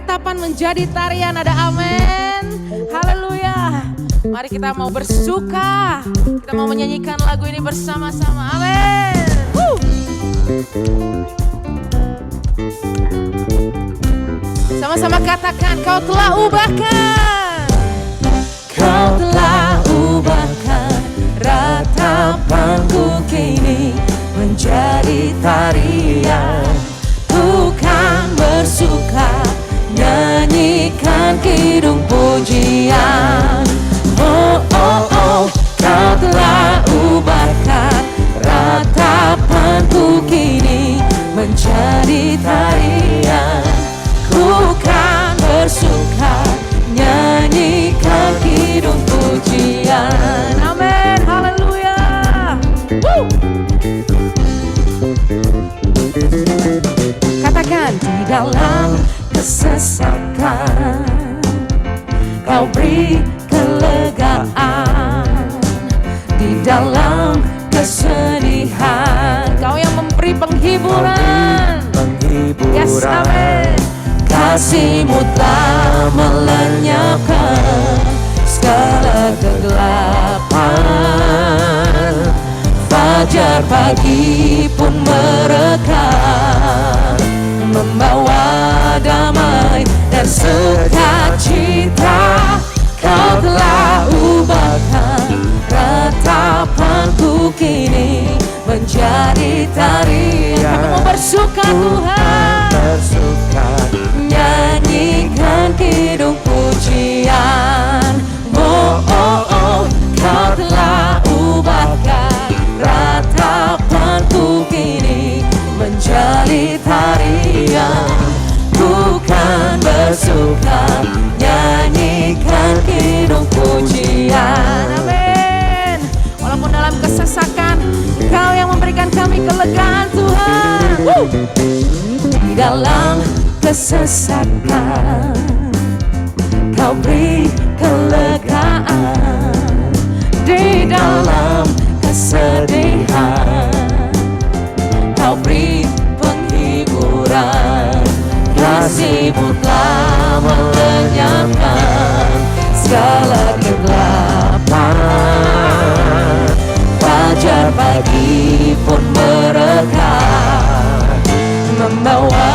Ratapan menjadi tarian, ada amin. Haleluya. Mari kita mau bersuka. Kita mau menyanyikan lagu ini bersama-sama. Amin. Sama-sama katakan, kau telah ubahkan. Kau telah ubahkan ratapanku kini menjadi tarian. Ku kan bersuka, nyanyikan kidung pujian. Oh, oh, oh, kau telah ubahkan ratapanku kini menjadi tarian. Ku kan bersuka, nyanyikan kidung pujian. Amin, haleluya. Katakan, di dalam kesesakan kau beri kelegaan, di dalam kesedihan kau yang memberi penghiburan. Yes, amin. Kasih-Mu telah melenyapkan segala kegelapan. Fajar pagi pun merekah, membawa damai dan sukacita. Kau telah ubahkan ratapanku kini menjadi tarian. Kami mau bersuka Tuhan, bersuka, nyanyikan kidung pujian. Oh, oh, oh, kau telah ubahkan ratapanku kini menjadi tarian. Ku kan bersuka, nyanyikan kidung pujian. Amin. Walaupun dalam kesesakan, Kau yang memberikan kami kelegaan Tuhan. Di dalam kesesakan Kau beri kelegaan, di dalam kesedihan Kau beri penghiburan. Kasih-Mu telah melenyapkan segala kegelapan. Fajar pagi pun merekah, membawa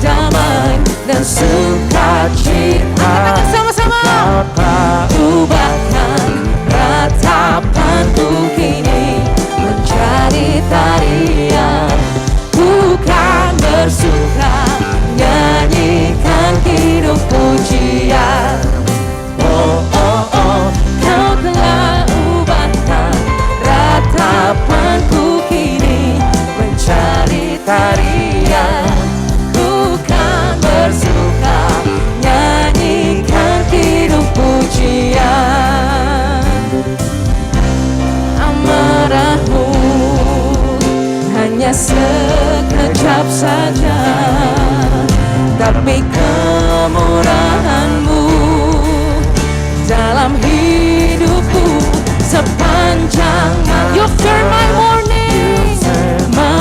damai dan sukacita. Sama-sama. Ubahkan ratapanku kini menjadi tarian. Ku kan bersuka, nyanyikan kidung pujian. Oh, oh, oh, Kau telah ubahkan ratapanku kini menjadi tarian. Ku kan bersuka, nyanyikan kidung pujian. Amarah-Mu hanya sekejap saja, tapi kemurahan-Mu dalam hidupku sepanjang malam. You turn my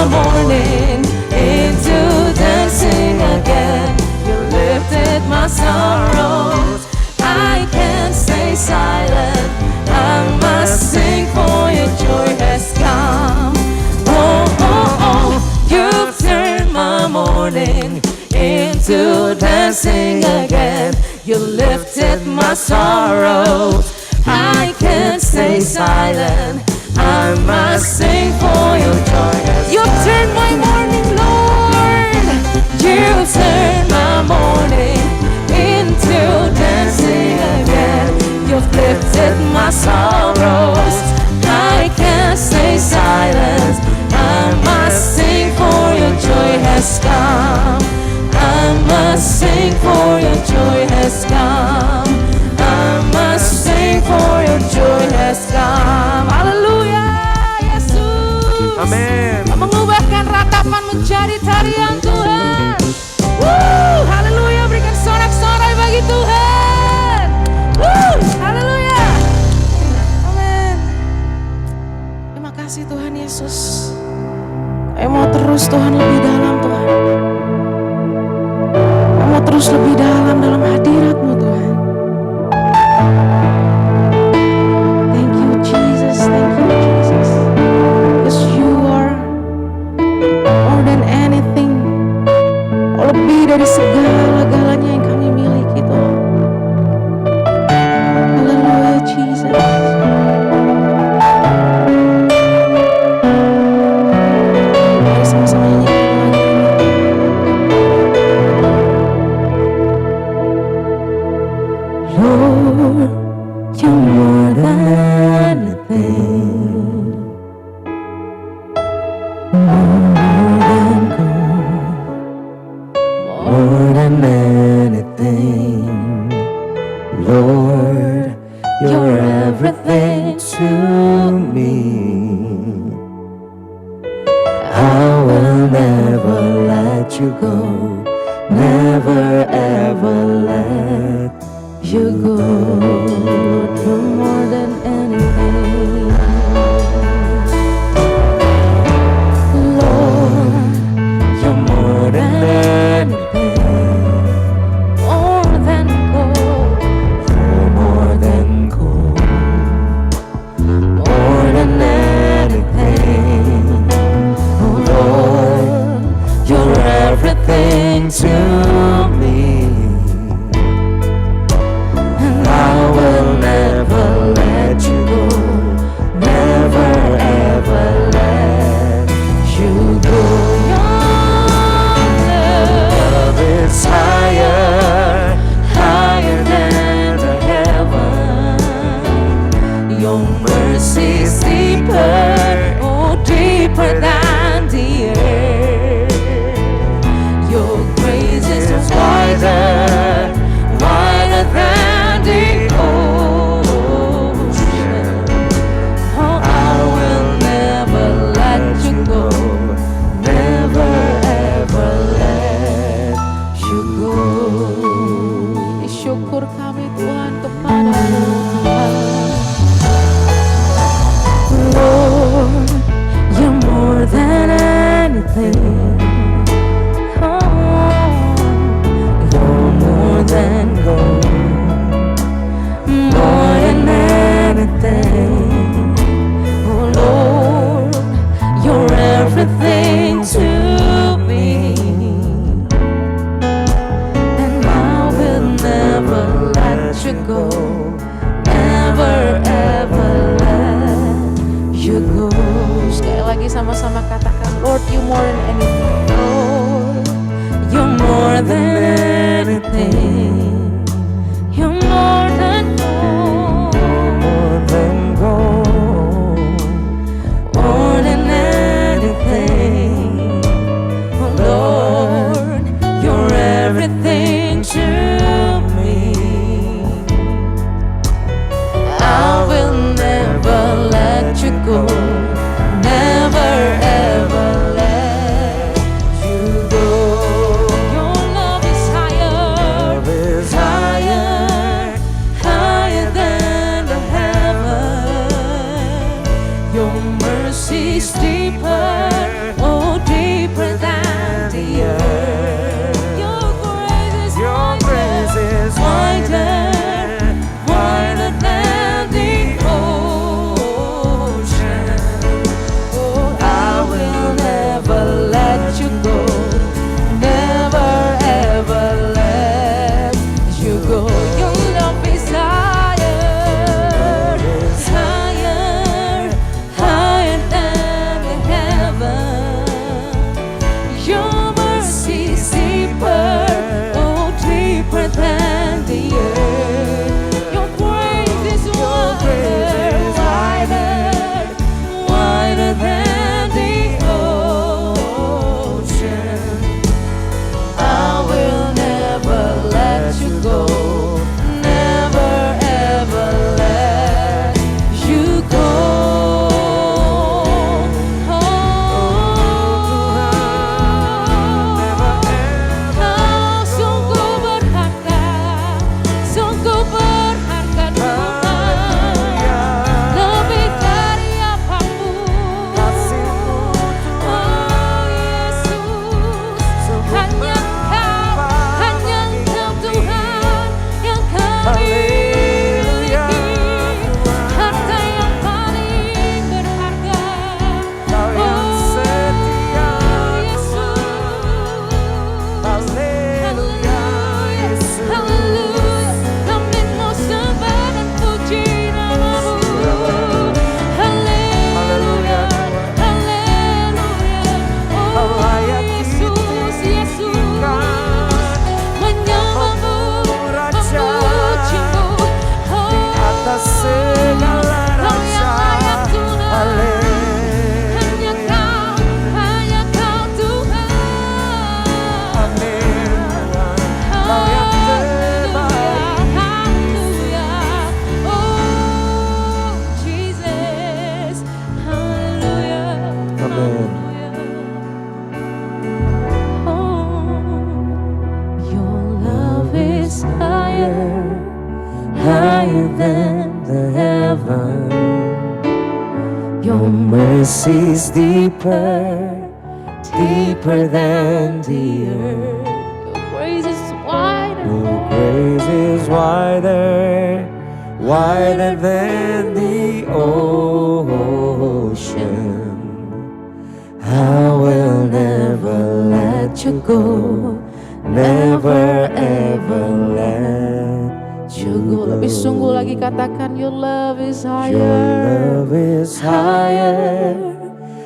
morning into dancing again. You lifted my sorrows, I can't stay silent. I must sing for your joy has come. Oh, oh, oh, you've turned my morning into dancing again. You lifted my sorrows, I can't stay silent. I must sing for your joy has come. You've turned my morning, Lord. You've turned my morning into dancing again. You've lifted my sorrows, I can't stay silent. I must sing for your joy has come. I must sing for your joy has come. I must sing for your joy has come. Haleluya, Yesus. Amin. Mengubahkan ratapan menjadi tarian Tuhan. Haleluya, berikan sorak-sorai bagi Tuhan. Haleluya. Amin. Terima kasih Tuhan Yesus. Kami mau terus Tuhan lebih dalam Tuhan. Kami mau terus lebih dalam segala-galanya yang kami miliki Tuhan. Haleluya Jesus. Mari sama-sama nyanyikan lagu ini. Lord, you're more than a thing, more than anything. Lord, you're everything to me. I will never let you go, never ever let you go. Lord, you're more than anything. Lord, you're more than anything, more than gold, you're more than gold, more than anything. Oh Lord, you're everything to me. And I will never let you go, never ever let you go. Love is higher, higher than the heaven. Your mercy is deeper, oh deeper than the earth. Your grace is wider, wider than the ocean. Oh, I will never let you go, never ever let you go. Syukur kami Tuhan kepada-Mu. Lord, you're more than anything. Oh, you're more than gold, more than anything. Oh Lord, you're everything to me. And I will never let higher, higher than the heaven. Your mercy's deeper, deeper than the earth. Your grace is wider. Your grace is wider, wider than the ocean. I will never let you go, never ever let you go. Lebih sungguh lagi katakan, your love is higher. Your love is higher,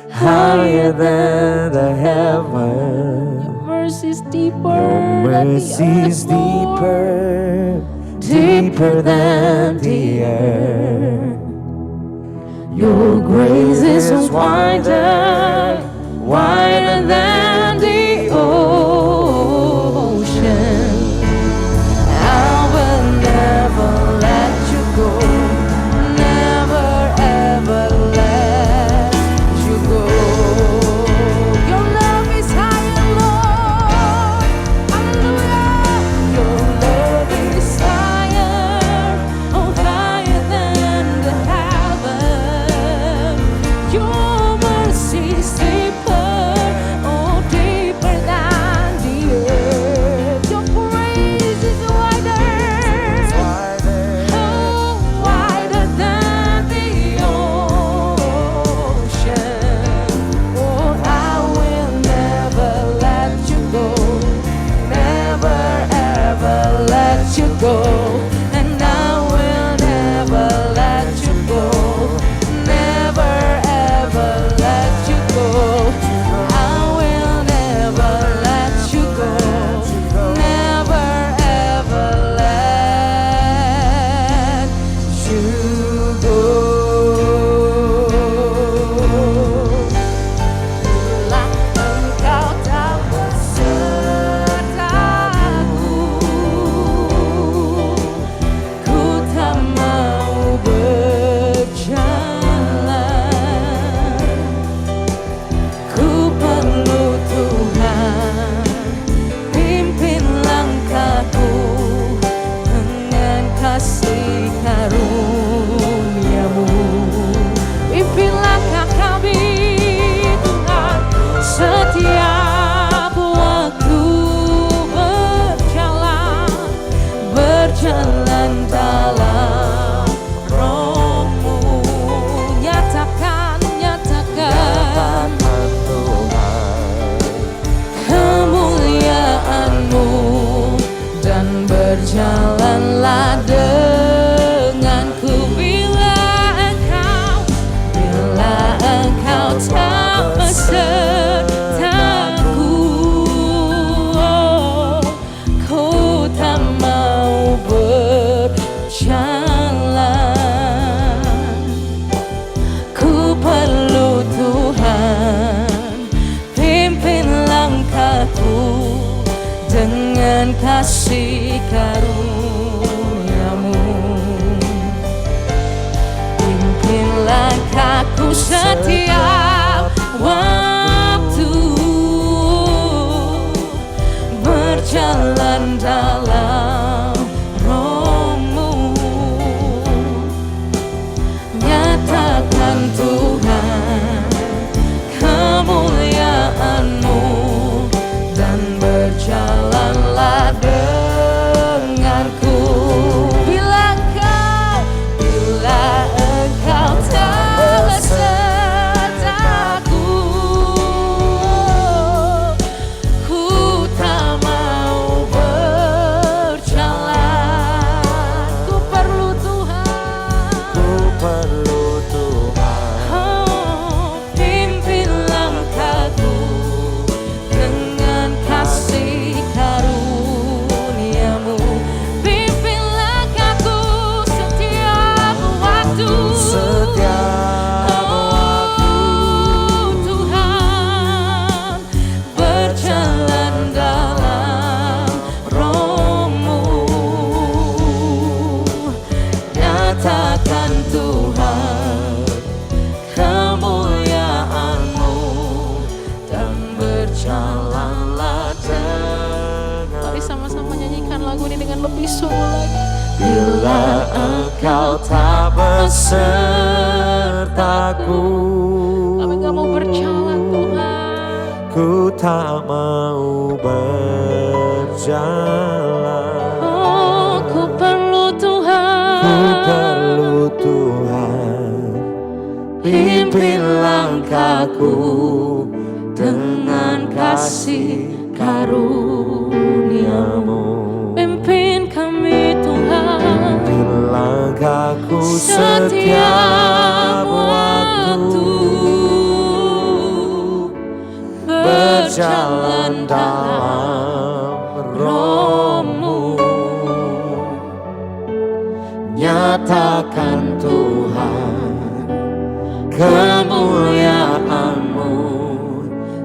higher than the heaven. Your mercy is deeper. Your mercy is deeper, deeper than the earth. Your grace is wider, wider than the ocean. I will never let you go, never ever let you go. Your love is higher, Lord. Hallelujah. Your love is higher, oh higher than the heaven. Your mercy is deeper, oh deeper than the earth. Your grace is wider, oh wider than the ocean. Oh, I will never let you go, never ever let you go, and I will never let you go, never ever let you go. I will never let you go, never ever let you go. Bila engkau tak besertaku, ku tak mau berjalan. Ku perlu Tuhan, pimpin langkahku dengan kasih karunia-Mu. Pimpin langkah kami, Tuhan, setiap waktu berjalan, berjalan dalam Roh-Mu. Nyatakan, nyatakan kemuliaan-Mu, dan berjalanlah denganku. Bila engkau tak besertaku, oh, ku tak mau berjalan. Ku perlu Tuhan, pimpin langkahku dengan kasih karunia-Mu. Pimpin langkahku setiap waktu, berjalan dalam Roh-Mu. Nyatakan Tuhan kemuliaan-Mu, dan berjalanlah denganku. Bila engkau tak besertaku, ku tak mau lebih sungguh lagi. Bila Engkau tak besertaku, Kami gak mau berjalan Tuhan. ku tak mau berjalan. Oh, ku perlu Tuhan. Ku perlu Tuhan, pimpin langkahku dengan kasih karunia-Mu. Pimpin kami Tuhan, Pimpin langkahku setiap waktu, berjalan dalam Roh-Mu. Nyatakan Tuhan kemuliaan-Mu,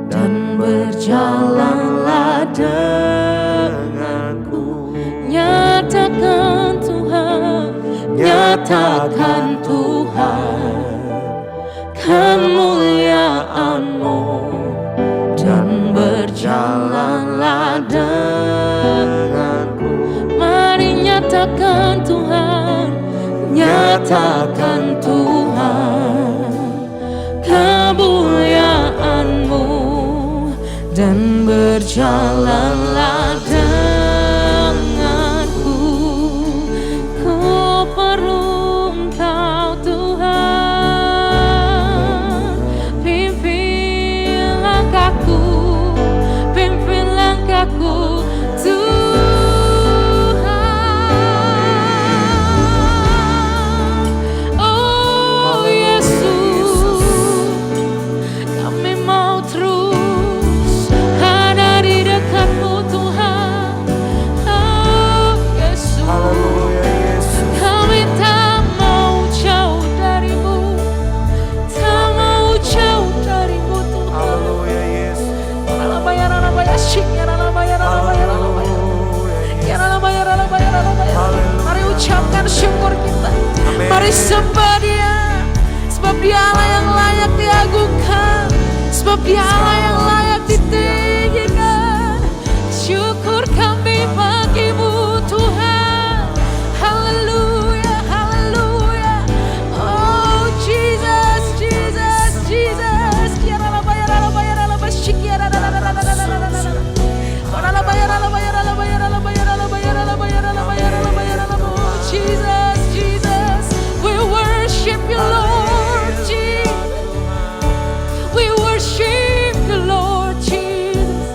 dan berjalanlah denganku. nyatakan Tuhan, Nyatakan Tuhan kemuliaan-Mu, dan berjalanlah denganku. mari nyatakan Tuhan, Nyatakan Tuhan kemuliaan-Mu, dan berjalanlah denganku. ku perlu Engkau Tuhan. Pimpin langkahku, pimpin langkahku Tuhan. Oh Yesus, kami mau terus ada di dekat-Mu Tuhan. Oh Yesus, Haleluya Yesus. kami tak mau jauh dari-Mu, tak mau jauh dari-Mu Tuhan. Haleluya Yesus. Mari ucapkan syukur kita. Amin. Mari sembah Dia, sebab Dia Allah yang layak diagungkan, sebab Dia Allah yang layak ditinggikan. Syukur kami bagi-Mu Tuhan. Haleluya, haleluya. Oh Jesus, Jesus, Jesus. Jesus, Jesus, we worship You, Lord Jesus. We worship You, Lord Jesus.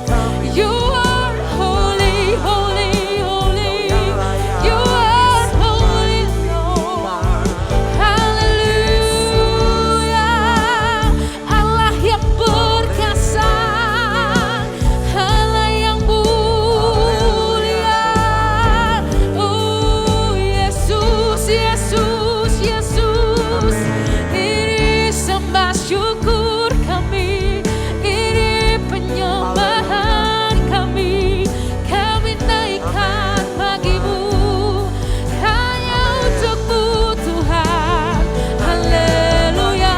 You are holy, holy, holy. You are holy, Lord. Haleluya. Allah yang perkasa, Allah yang mulia. Oh Yesus, Yesus, Yesus. Ini sembah syukur kami, ini penyembahan kami. Kami naikkan bagi-Mu, hanya untuk-Mu Tuhan. Haleluya,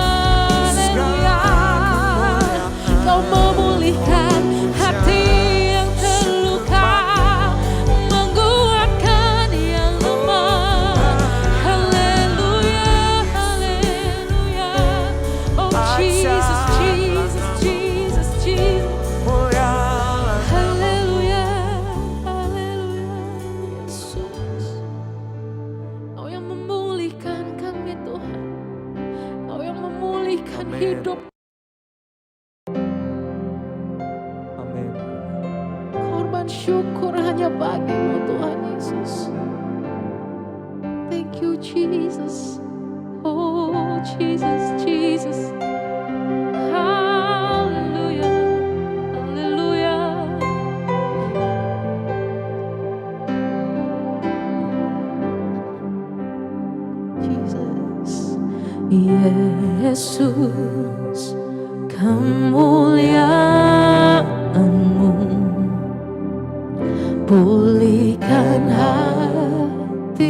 haleluya. Kau memulihkan hati yang terluka, menguatkan yang lemah. Haleluya, haleluya. Oh Jesus, Jesus, Jesus, Jesus. Haleluya, haleluya. Yesus, Kau yang memulihkan kami Tuhan, Kau yang memulihkan Amin. hidup. Amin. Korban syukur hanya bagi-Mu Tuhan Yesus. Thank You Jesus. Oh Jesus, Jesus. Haleluya, haleluya. Jesus, Yesus, kemuliaan-Mu, pulihkan hatiku.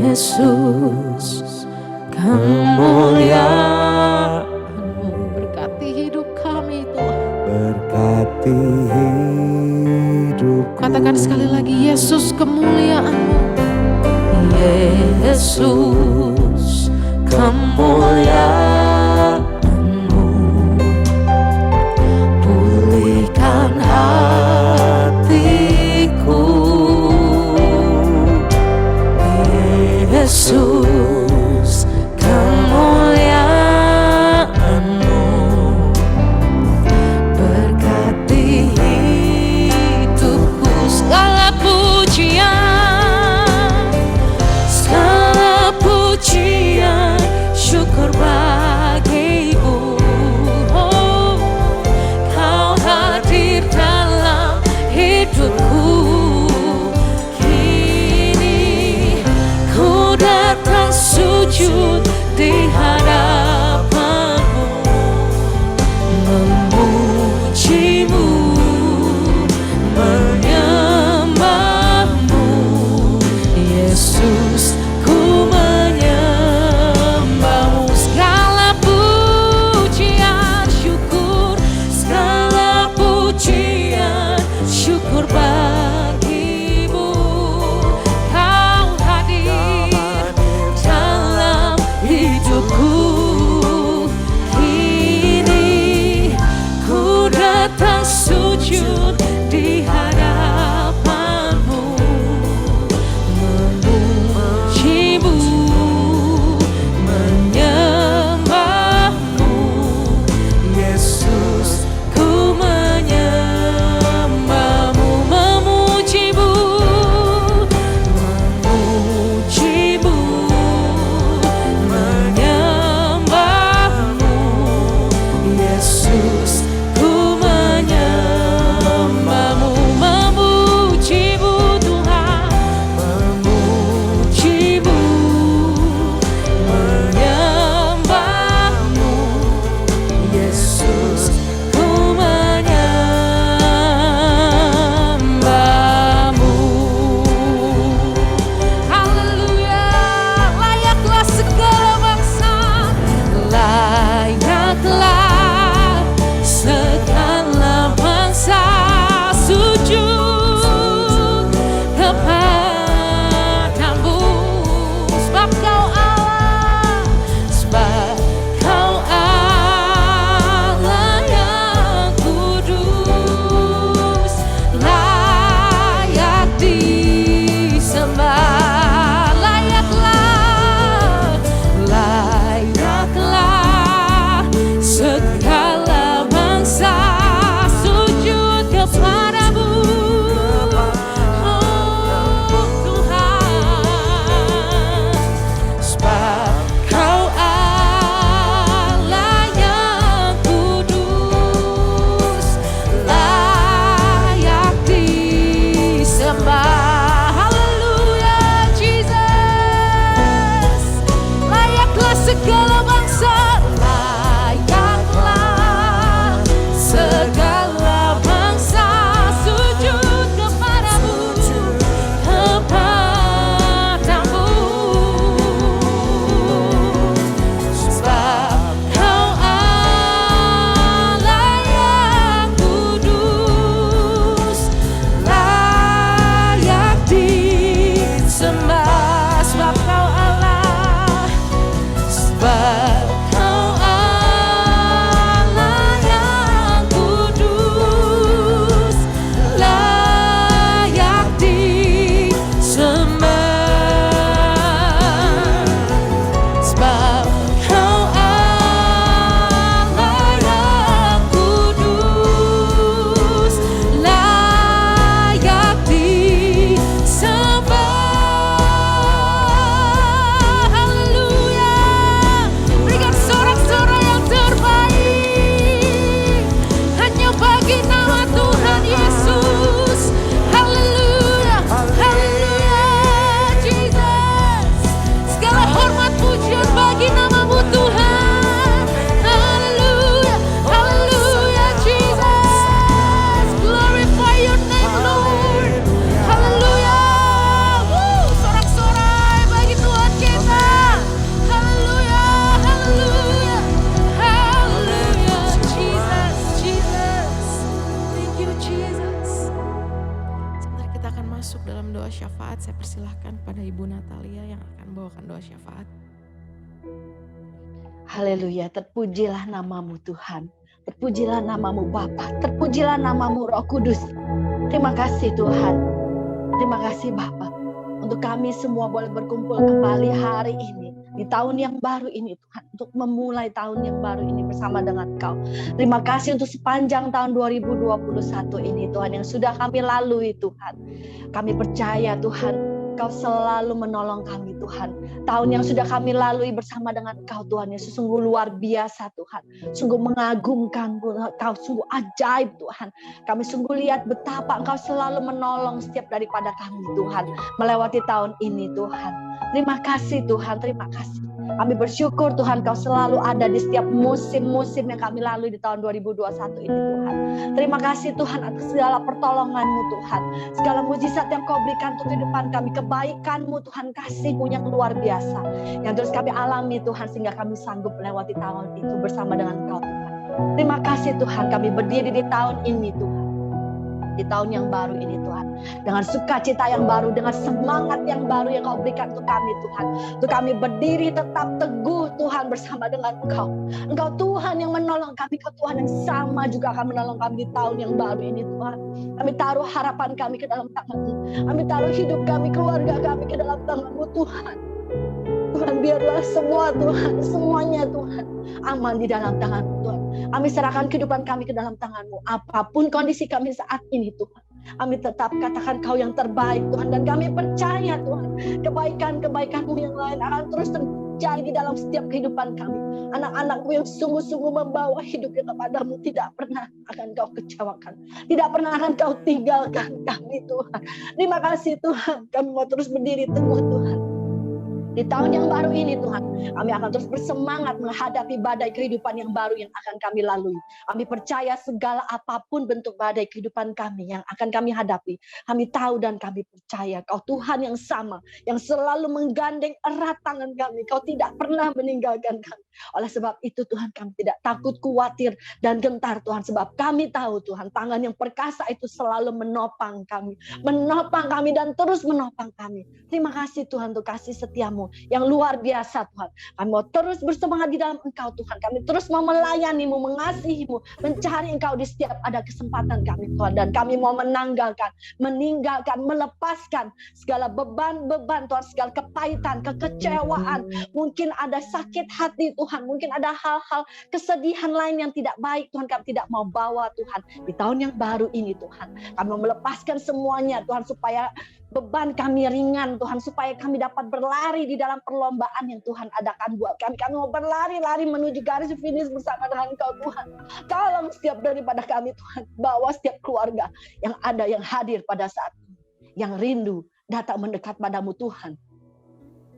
Yesus, kemuliaan-Mu, berkati hidup kami. hidupku. Katakan sekali lagi, Yesus kemuliaan-Mu. Yesus kemuliaan-Mu, pulihkan hatiku. Yesus kemuliaan-Mu, berkati hidupku. Segala pujian, syukur bagimu. oh, Kau hadir dalam hidupku. Kini ku datang sujud di hadapanmu, memujimu, menyembahmu. Yesus, ku menyembahmu. segala pujian, syukur, Segala pujian, syukur bagimu. Kau hadir Dalam hidupku, kini ku datang sujud di hadapanmu, memujimu, menyembahmu. Yesus, ku menyembahmu, memujimu, memujimu, menyembahmu. Yesus, ku menyembahmu. doa syafaat, saya persilahkan pada Ibu Natalia yang akan bawakan doa syafaat. Haleluya, terpujilah namamu Tuhan. Terpujilah namamu Bapa, terpujilah namamu Roh Kudus. Terima kasih Tuhan. Terima kasih Bapa. Untuk kami semua boleh berkumpul kembali hari ini. Di tahun yang baru ini Tuhan. Untuk memulai tahun yang baru ini bersama dengan Kau. Terima kasih untuk sepanjang tahun 2021 ini Tuhan. Yang sudah kami lalui Tuhan. Kami percaya Tuhan. Kau selalu menolong kami Tuhan. Tahun yang sudah kami lalui bersama dengan Kau Tuhan. Yesus sungguh luar biasa Tuhan. Sungguh mengagumkan Kau. Sungguh ajaib Tuhan. Kami sungguh lihat betapa Engkau selalu menolong setiap daripada kami Tuhan. Melewati tahun ini Tuhan. Terima kasih Tuhan. Terima kasih. Kami bersyukur Tuhan Kau selalu ada di setiap musim-musim yang kami lalui di tahun 2021 ini Tuhan. Terima kasih Tuhan atas segala pertolongan-Mu Tuhan. Segala mujizat yang Kau berikan untuk kehidupan kami. Kebaikan-Mu Tuhan, kasih-Mu yang luar biasa. Yang terus kami alami Tuhan sehingga kami sanggup melewati tahun itu bersama dengan Kau Tuhan. Terima kasih Tuhan kami berdiri di tahun ini Tuhan. Di tahun yang baru ini Tuhan. Dengan sukacita yang baru, dengan semangat yang baru yang Kau berikan untuk kami Tuhan. Untuk kami berdiri tetap teguh Tuhan bersama dengan Engkau. Engkau Tuhan yang menolong kami, Engkau Tuhan yang sama juga akan menolong kami di tahun yang baru ini Tuhan. Kami taruh harapan kami ke dalam tangan-Mu. Kami taruh hidup kami, keluarga kami ke dalam tangan-Mu Tuhan. Tuhan biarlah semua Tuhan, semuanya Tuhan aman di dalam tangan-Mu Tuhan. Kami serahkan kehidupan kami ke dalam tangan-Mu. Apapun kondisi kami saat ini Tuhan. Kami tetap katakan Kau yang terbaik Tuhan. Dan kami percaya Tuhan. Kebaikan-kebaikan-Mu yang lain akan terus terjadi di dalam setiap kehidupan kami. Anak-anak-Mu yang sungguh-sungguh membawa hidupnya kepada-Mu. Tidak pernah akan Kau kecewakan. Tidak pernah akan Kau tinggalkan kami Tuhan. Terima kasih Tuhan. Kami mau terus berdiri teguh Tuhan. Di tahun yang baru ini Tuhan, kami akan terus bersemangat menghadapi badai kehidupan yang baru yang akan kami lalui. Kami percaya segala apapun bentuk badai kehidupan kami yang akan kami hadapi. Kami tahu dan kami percaya Kau Tuhan yang sama, yang selalu menggandeng erat tangan kami. Kau tidak pernah meninggalkan kami. Oleh sebab itu Tuhan, kami tidak takut, khawatir, dan gentar Tuhan. Sebab kami tahu Tuhan, tangan yang perkasa itu selalu menopang kami. Menopang kami dan terus menopang kami. Terima kasih Tuhan untuk kasih setia-Mu yang luar biasa Tuhan. Kami mau terus bersemangat di dalam Engkau Tuhan. Kami terus mau melayani-Mu, mengasihi-Mu, mencari Engkau di setiap ada kesempatan kami Tuhan. Dan kami mau meninggalkan, melepaskan segala beban-beban Tuhan, segala kepahitan, kekecewaan. Mungkin ada sakit hati Tuhan, mungkin ada hal-hal kesedihan lain yang tidak baik Tuhan. Kami tidak mau bawa Tuhan di tahun yang baru ini Tuhan. Kami mau melepaskan semuanya Tuhan supaya beban kami ringan Tuhan, supaya kami dapat berlari di dalam perlombaan yang Tuhan adakan buat kami. Kami mau berlari-lari menuju garis finish bersama dengan Engkau Tuhan. Tolong setiap daripada kami Tuhan, bawa setiap keluarga yang ada, yang hadir pada saat ini, yang rindu datang mendekat padamu Tuhan.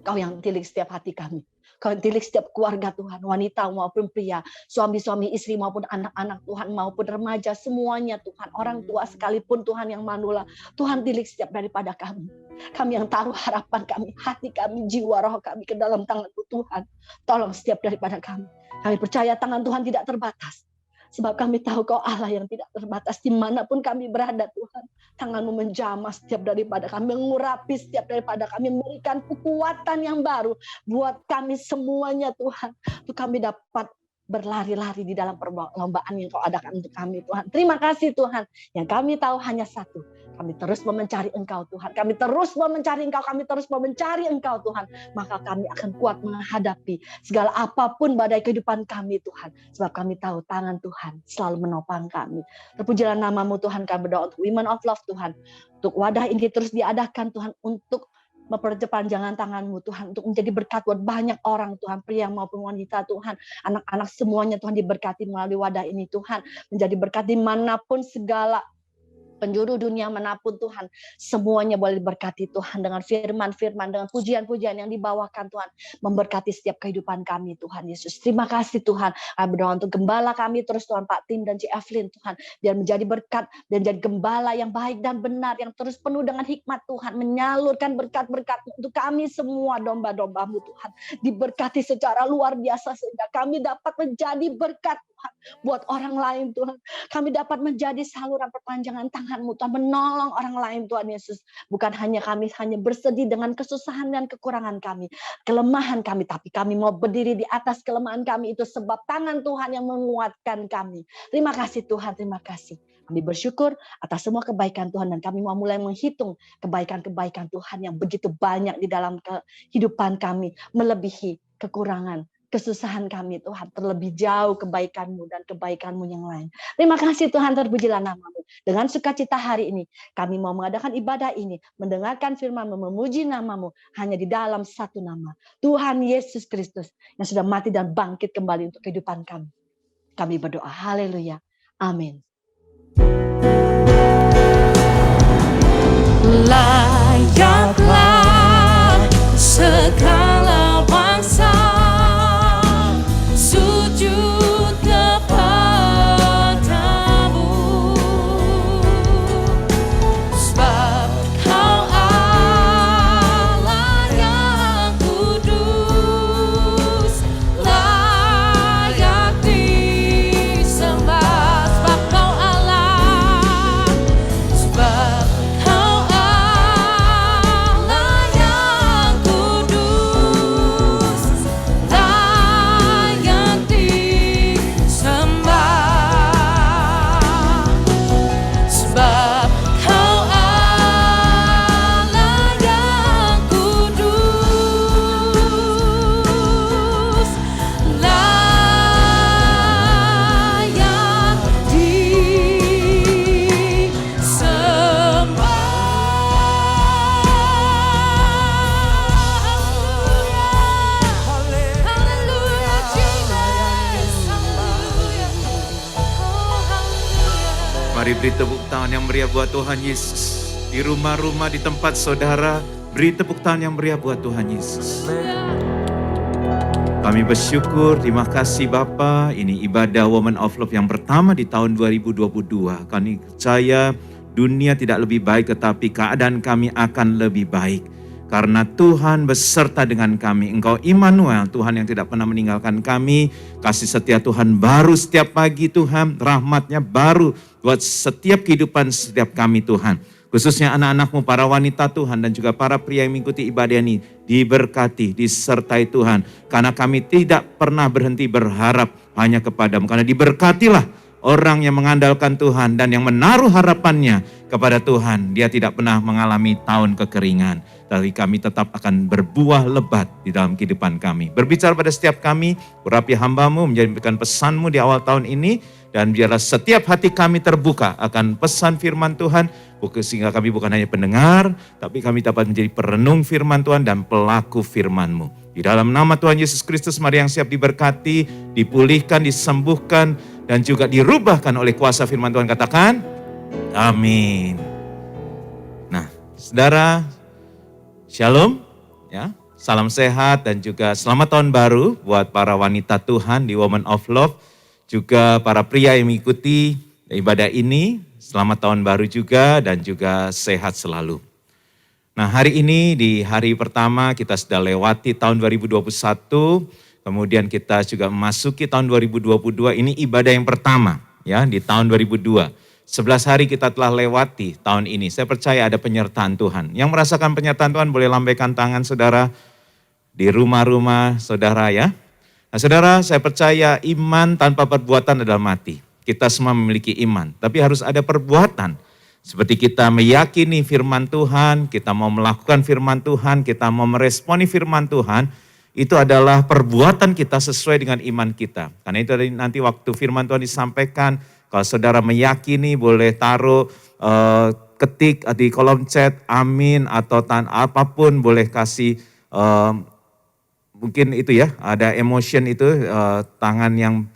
Kau yang tilik setiap hati kami. Kau yang tilik setiap keluarga Tuhan, wanita maupun pria, suami-suami, istri maupun anak-anak Tuhan, maupun remaja, semuanya Tuhan, orang tua sekalipun Tuhan yang manula, Tuhan tilik setiap daripada kami. Kami yang taruh harapan kami, hati kami, jiwa roh kami ke dalam tangan-Mu Tuhan. Tolong setiap daripada kami. Kami percaya tangan Tuhan tidak terbatas. Sebab kami tahu Kau Allah yang tidak terbatas dimanapun kami berada Tuhan. Tangan-Mu menjamah setiap daripada kami, mengurapi setiap daripada kami, memberikan kekuatan yang baru buat kami semuanya Tuhan. Untuk kami dapat berlari-lari di dalam perlombaan yang Kau adakan untuk kami Tuhan. Terima kasih Tuhan. Yang kami tahu hanya satu. Kami terus mau mencari Engkau Tuhan. Kami terus mau mencari Engkau. Kami terus mau mencari Engkau Tuhan. Maka kami akan kuat menghadapi segala apapun badai kehidupan kami Tuhan. Sebab kami tahu tangan Tuhan selalu menopang kami. Terpujilah nama-Mu Tuhan. Kami berdoa untuk Women of Love Tuhan. Untuk wadah ini terus diadakan Tuhan. Untuk memperpanjangkan tangan-Mu Tuhan. Untuk menjadi berkat buat banyak orang Tuhan. Pria maupun wanita Tuhan. Anak-anak semuanya Tuhan diberkati melalui wadah ini Tuhan. Menjadi berkat dimanapun segala penjuru dunia manapun Tuhan, semuanya boleh diberkati Tuhan dengan firman-firman, dengan pujian-pujian yang dibawakan Tuhan, memberkati setiap kehidupan kami Tuhan Yesus. Terima kasih Tuhan. Kami berdoa untuk gembala kami terus Tuhan, Pak Tim dan Ci Evelyn Tuhan, biar menjadi berkat dan jadi gembala yang baik dan benar, yang terus penuh dengan hikmat Tuhan, menyalurkan berkat-berkat untuk kami semua domba-domba-Mu Tuhan, diberkati secara luar biasa sehingga kami dapat menjadi berkat Tuhan. Buat orang lain Tuhan. Kami dapat menjadi saluran perpanjangan tangan-Mu Tuhan. Menolong orang lain Tuhan Yesus. Bukan hanya kami hanya bersedih dengan kesusahan dan kekurangan kami. Kelemahan kami. Tapi kami mau berdiri di atas kelemahan kami itu. Sebab tangan Tuhan yang menguatkan kami. Terima kasih Tuhan. Terima kasih. Kami bersyukur atas semua kebaikan Tuhan. Dan kami mau mulai menghitung kebaikan-kebaikan Tuhan yang begitu banyak di dalam kehidupan kami. Melebihi kekurangan, kesusahan kami Tuhan. Terlebih jauh kebaikan-Mu dan kebaikan-Mu yang lain. Terima kasih Tuhan, terpujilah nama-Mu. Dengan sukacita hari ini, kami mau mengadakan ibadah ini. Mendengarkan firman-Mu, memuji nama-Mu. Hanya di dalam satu nama. Tuhan Yesus Kristus. Yang sudah mati dan bangkit kembali untuk kehidupan kami. Kami berdoa. Haleluya. Amin. Layaklah segala bangsa sujud kepadamu, sebab Kau Allah yang kudus, layak disembah. Sebab Kau Allah, sebab Kau Allah yang kudus, layak disembah. Sebab Kau Allah yang kudus, layak disembah. Haleluya, Jesus. Haleluya. Oh, haleluya. Mari beri tepuk tangan yang meriah buat Tuhan Yesus. Di rumah-rumah, di tempat saudara, beri tepuk tangan yang meriah buat Tuhan Yesus. Kami bersyukur, terima kasih Bapa. Ini ibadah Woman of Love yang pertama di tahun 2022. Kami percaya dunia tidak lebih baik, tetapi keadaan kami akan lebih baik. Karena Tuhan beserta dengan kami. Engkau Immanuel, Tuhan yang tidak pernah meninggalkan kami. Kasih setia Tuhan baru setiap pagi Tuhan. Rahmat-Nya baru buat setiap kehidupan setiap kami Tuhan. Khususnya anak-anak-Mu, para wanita Tuhan, dan juga para pria yang mengikuti ibadah ini. Diberkati, disertai Tuhan. Karena kami tidak pernah berhenti berharap hanya kepada-Mu. Karena diberkatilah orang yang mengandalkan Tuhan dan yang menaruh harapannya kepada Tuhan. Dia tidak pernah mengalami tahun kekeringan. Tapi kami tetap akan berbuah lebat di dalam kehidupan kami. Berbicara pada setiap kami, urapi hamba-Mu, menjadikan pesan-Mu di awal tahun ini. Dan biarlah setiap hati kami terbuka akan pesan firman Tuhan. Sehingga kami bukan hanya pendengar, tapi kami dapat menjadi perenung firman Tuhan dan pelaku firman-Mu. Di dalam nama Tuhan Yesus Kristus, mari yang siap diberkati, dipulihkan, disembuhkan, dan juga dirubahkan oleh kuasa firman Tuhan. Katakan, amin. Nah, saudara, shalom, ya, salam sehat dan juga selamat tahun baru buat para wanita Tuhan di Woman of Love, juga para pria yang mengikuti ibadah ini, selamat tahun baru juga dan juga sehat selalu. Nah, hari ini di hari pertama kita sudah lewati tahun 2021, kemudian kita juga memasuki tahun 2022, ini ibadah yang pertama ya di tahun 2002. 11 hari kita telah lewati tahun ini. Saya percaya ada penyertaan Tuhan. Yang merasakan penyertaan Tuhan boleh lambaikan tangan saudara di rumah-rumah saudara ya. Nah saudara, saya percaya iman tanpa perbuatan adalah mati. Kita semua memiliki iman, tapi harus ada perbuatan. Seperti kita meyakini firman Tuhan, kita mau melakukan firman Tuhan, kita mau meresponi firman Tuhan, itu adalah perbuatan kita sesuai dengan iman kita. Karena itu nanti waktu firman Tuhan disampaikan, kalau saudara meyakini boleh taruh ketik di kolom chat amin atau apapun boleh kasih mungkin itu ya, ada emotion itu tangan yang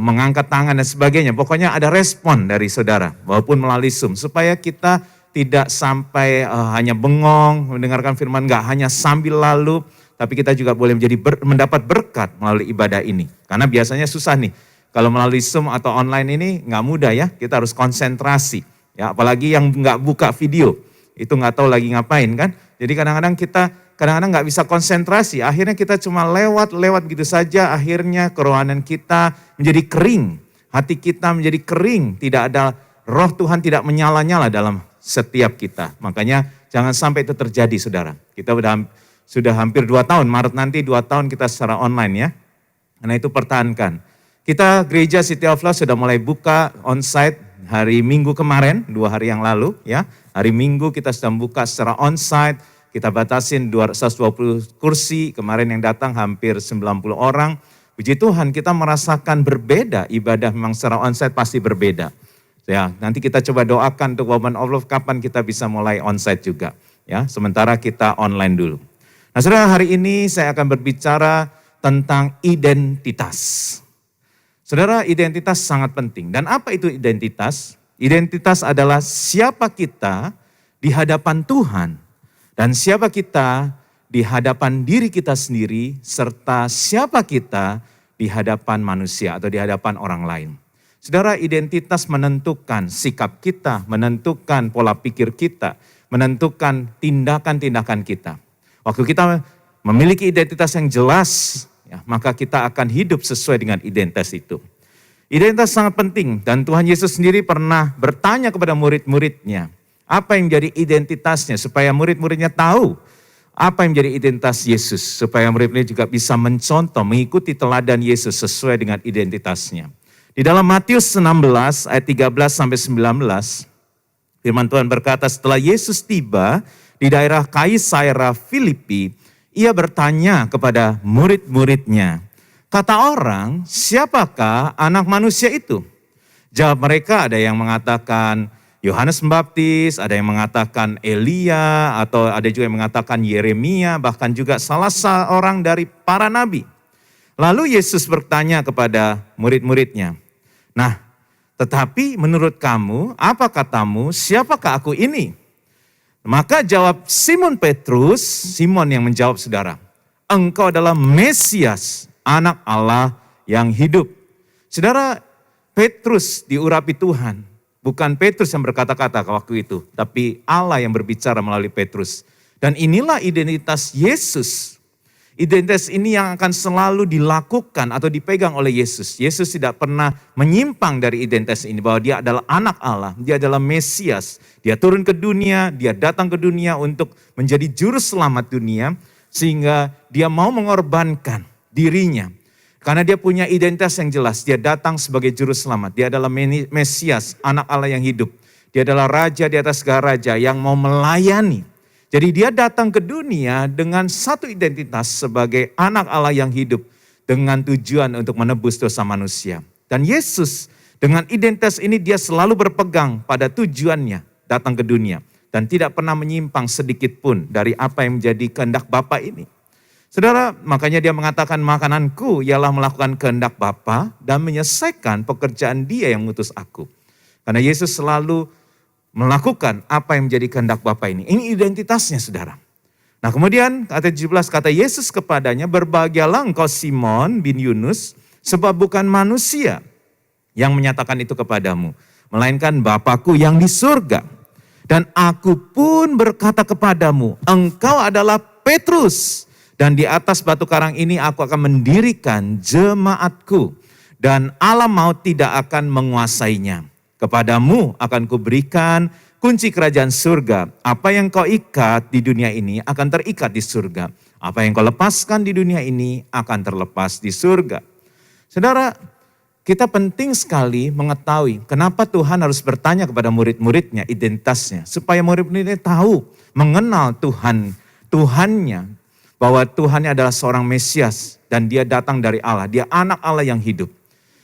mengangkat tangan dan sebagainya. Pokoknya ada respon dari saudara walaupun melalui Zoom supaya kita tidak sampai hanya bengong mendengarkan firman, enggak hanya sambil lalu, tapi kita juga boleh mendapat berkat melalui ibadah ini. Karena biasanya susah nih, kalau melalui Zoom atau online ini enggak mudah ya, kita harus konsentrasi. Ya, apalagi yang enggak buka video, itu enggak tahu lagi ngapain kan. Jadi kadang-kadang kita kadang-kadang nggak bisa konsentrasi. Akhirnya kita cuma lewat gitu saja. Akhirnya kerohanian kita menjadi kering. Hati kita menjadi kering. Tidak ada roh Tuhan tidak menyala-nyala dalam setiap kita. Makanya jangan sampai itu terjadi saudara. Kita sudah hampir 2 tahun. Maret nanti 2 tahun kita secara online ya. Karena itu pertahankan. Kita gereja City of Love sudah mulai buka onsite hari Minggu kemarin, 2 hari yang lalu ya. Hari Minggu kita sudah buka secara onsite, kita batasin 220 kursi, kemarin yang datang hampir 90 orang. Puji Tuhan kita merasakan berbeda, ibadah memang secara onsite pasti berbeda. Ya, nanti kita coba doakan untuk Women of Love kapan kita bisa mulai onsite juga. Ya, sementara kita online dulu. Nah saudara, hari ini saya akan berbicara tentang identitas. Saudara, identitas sangat penting. Dan apa itu identitas? Identitas adalah siapa kita di hadapan Tuhan. Dan siapa kita di hadapan diri kita sendiri. Serta siapa kita di hadapan manusia atau di hadapan orang lain. Saudara, identitas menentukan sikap kita, menentukan pola pikir kita, menentukan tindakan-tindakan kita. Waktu kita memiliki identitas yang jelas, ya, maka kita akan hidup sesuai dengan identitas itu. Identitas sangat penting dan Tuhan Yesus sendiri pernah bertanya kepada murid-muridnya. Apa yang menjadi identitasnya supaya murid-muridnya tahu apa yang menjadi identitas Yesus. Supaya murid-murid juga bisa mencontoh, mengikuti teladan Yesus sesuai dengan identitasnya. Di dalam Matius 16 ayat 13 sampai 19, firman Tuhan berkata, setelah Yesus tiba di daerah Kaisaria Filipi, ia bertanya kepada murid-muridnya, kata orang, siapakah anak manusia itu? Jawab mereka, ada yang mengatakan Yohanes Pembaptis, ada yang mengatakan Elia, atau ada juga yang mengatakan Yeremia, bahkan juga salah seorang dari para nabi. Lalu Yesus bertanya kepada murid-muridnya, nah, tetapi menurut kamu, apa katamu, siapakah aku ini? Maka jawab Simon Petrus, Simon yang menjawab saudara, engkau adalah Mesias, anak Allah yang hidup. Saudara, Petrus diurapi Tuhan. Bukan Petrus yang berkata-kata waktu itu, tapi Allah yang berbicara melalui Petrus. Dan inilah identitas Yesus. Identitas ini yang akan selalu dilakukan atau dipegang oleh Yesus. Yesus tidak pernah menyimpang dari identitas ini, bahwa dia adalah anak Allah, dia adalah Mesias. Dia turun ke dunia, dia datang ke dunia untuk menjadi juru selamat dunia, sehingga dia mau mengorbankan dirinya. Karena dia punya identitas yang jelas, dia datang sebagai juru selamat. Dia adalah Mesias, anak Allah yang hidup. Dia adalah raja di atas segala raja yang mau melayani. Jadi dia datang ke dunia dengan satu identitas sebagai anak Allah yang hidup. Dengan tujuan untuk menebus dosa manusia. Dan Yesus dengan identitas ini dia selalu berpegang pada tujuannya datang ke dunia. Dan tidak pernah menyimpang sedikit pun dari apa yang menjadi kehendak Bapa ini. Saudara, makanya dia mengatakan makananku ialah melakukan kehendak Bapa dan menyelesaikan pekerjaan dia yang mengutus aku. Karena Yesus selalu melakukan apa yang menjadi kehendak Bapa ini. Ini identitasnya saudara. Nah kemudian ayat 17 kata Yesus kepadanya, berbahagialah engkau Simon bin Yunus, sebab bukan manusia yang menyatakan itu kepadamu, melainkan Bapa-Ku yang di surga. Dan aku pun berkata kepadamu, engkau adalah Petrus, dan di atas batu karang ini aku akan mendirikan jemaatku, dan alam maut tidak akan menguasainya. Kepadamu akan kuberikan kunci kerajaan surga. Apa yang kau ikat di dunia ini akan terikat di surga. Apa yang kau lepaskan di dunia ini akan terlepas di surga. Saudara, kita penting sekali mengetahui kenapa Tuhan harus bertanya kepada murid-muridnya identitasnya. Supaya murid-muridnya tahu, mengenal Tuhannya. Bahwa Tuhannya adalah seorang Mesias dan dia datang dari Allah. Dia anak Allah yang hidup.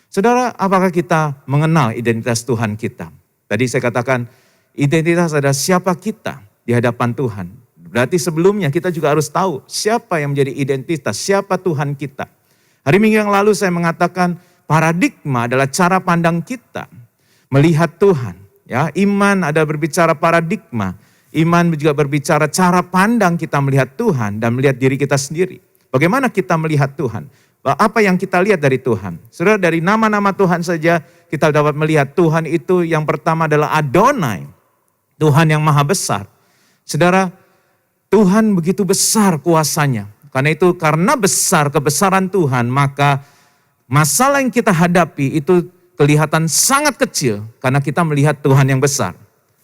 Saudara, apakah kita mengenal identitas Tuhan kita? Tadi saya katakan, identitas adalah siapa kita di hadapan Tuhan. Berarti sebelumnya kita juga harus tahu siapa yang menjadi identitas, siapa Tuhan kita. Hari Minggu yang lalu saya mengatakan paradigma adalah cara pandang kita melihat Tuhan. Ya, iman ada berbicara paradigma, iman juga berbicara cara pandang kita melihat Tuhan dan melihat diri kita sendiri. Bagaimana kita melihat Tuhan? Apa yang kita lihat dari Tuhan? Saudara, dari nama-nama Tuhan saja kita dapat melihat Tuhan itu yang pertama adalah Adonai. Tuhan yang maha besar. Saudara, Tuhan begitu besar kuasanya. Karena itu, karena besar kebesaran Tuhan, maka masalah yang kita hadapi itu kelihatan sangat kecil karena kita melihat Tuhan yang besar.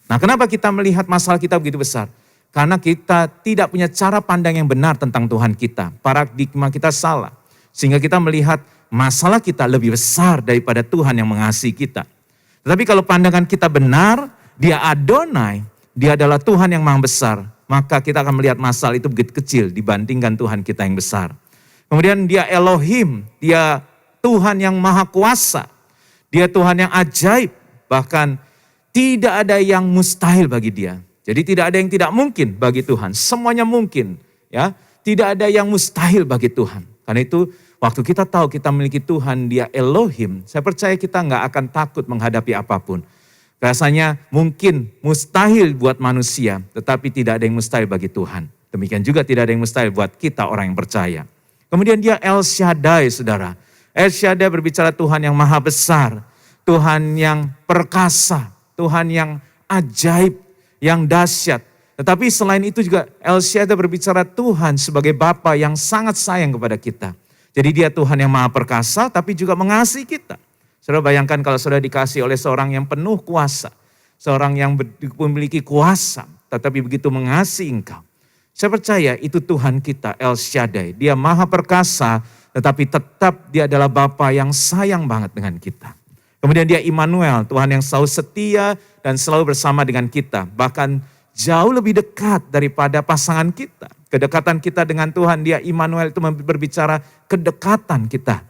Nah, kenapa kita melihat masalah kita begitu besar? Karena kita tidak punya cara pandang yang benar tentang Tuhan kita. Paradigma kita salah. Sehingga kita melihat masalah kita lebih besar daripada Tuhan yang mengasihi kita. Tetapi kalau pandangan kita benar, Dia Adonai, Dia adalah Tuhan yang maha besar, maka kita akan melihat masalah itu begitu kecil dibandingkan Tuhan kita yang besar. Kemudian Dia Elohim, Dia Tuhan yang maha kuasa. Dia Tuhan yang ajaib, bahkan tidak ada yang mustahil bagi Dia. Jadi tidak ada yang tidak mungkin bagi Tuhan, semuanya mungkin, ya. Tidak ada yang mustahil bagi Tuhan. Karena itu waktu kita tahu kita memiliki Tuhan, Dia Elohim, saya percaya kita nggak akan takut menghadapi apapun. Rasanya mungkin mustahil buat manusia, tetapi tidak ada yang mustahil bagi Tuhan. Demikian juga tidak ada yang mustahil buat kita orang yang percaya. Kemudian Dia El Shaddai, saudara. El Shaddai berbicara Tuhan yang maha besar, Tuhan yang perkasa, Tuhan yang ajaib, yang dahsyat. Tetapi selain itu juga El Shaddai berbicara Tuhan sebagai Bapa yang sangat sayang kepada kita. Jadi Dia Tuhan yang maha perkasa tapi juga mengasihi kita. Saudara bayangkan kalau saudara dikasih oleh seorang yang penuh kuasa, seorang yang memiliki kuasa tetapi begitu mengasihi engkau. Saya percaya itu Tuhan kita El Shaddai. Dia maha perkasa tetapi tetap Dia adalah Bapa yang sayang banget dengan kita. Kemudian Dia Immanuel, Tuhan yang selalu setia dan selalu bersama dengan kita. Bahkan jauh lebih dekat daripada pasangan kita. Kedekatan kita dengan Tuhan, Dia Immanuel itu berbicara kedekatan kita.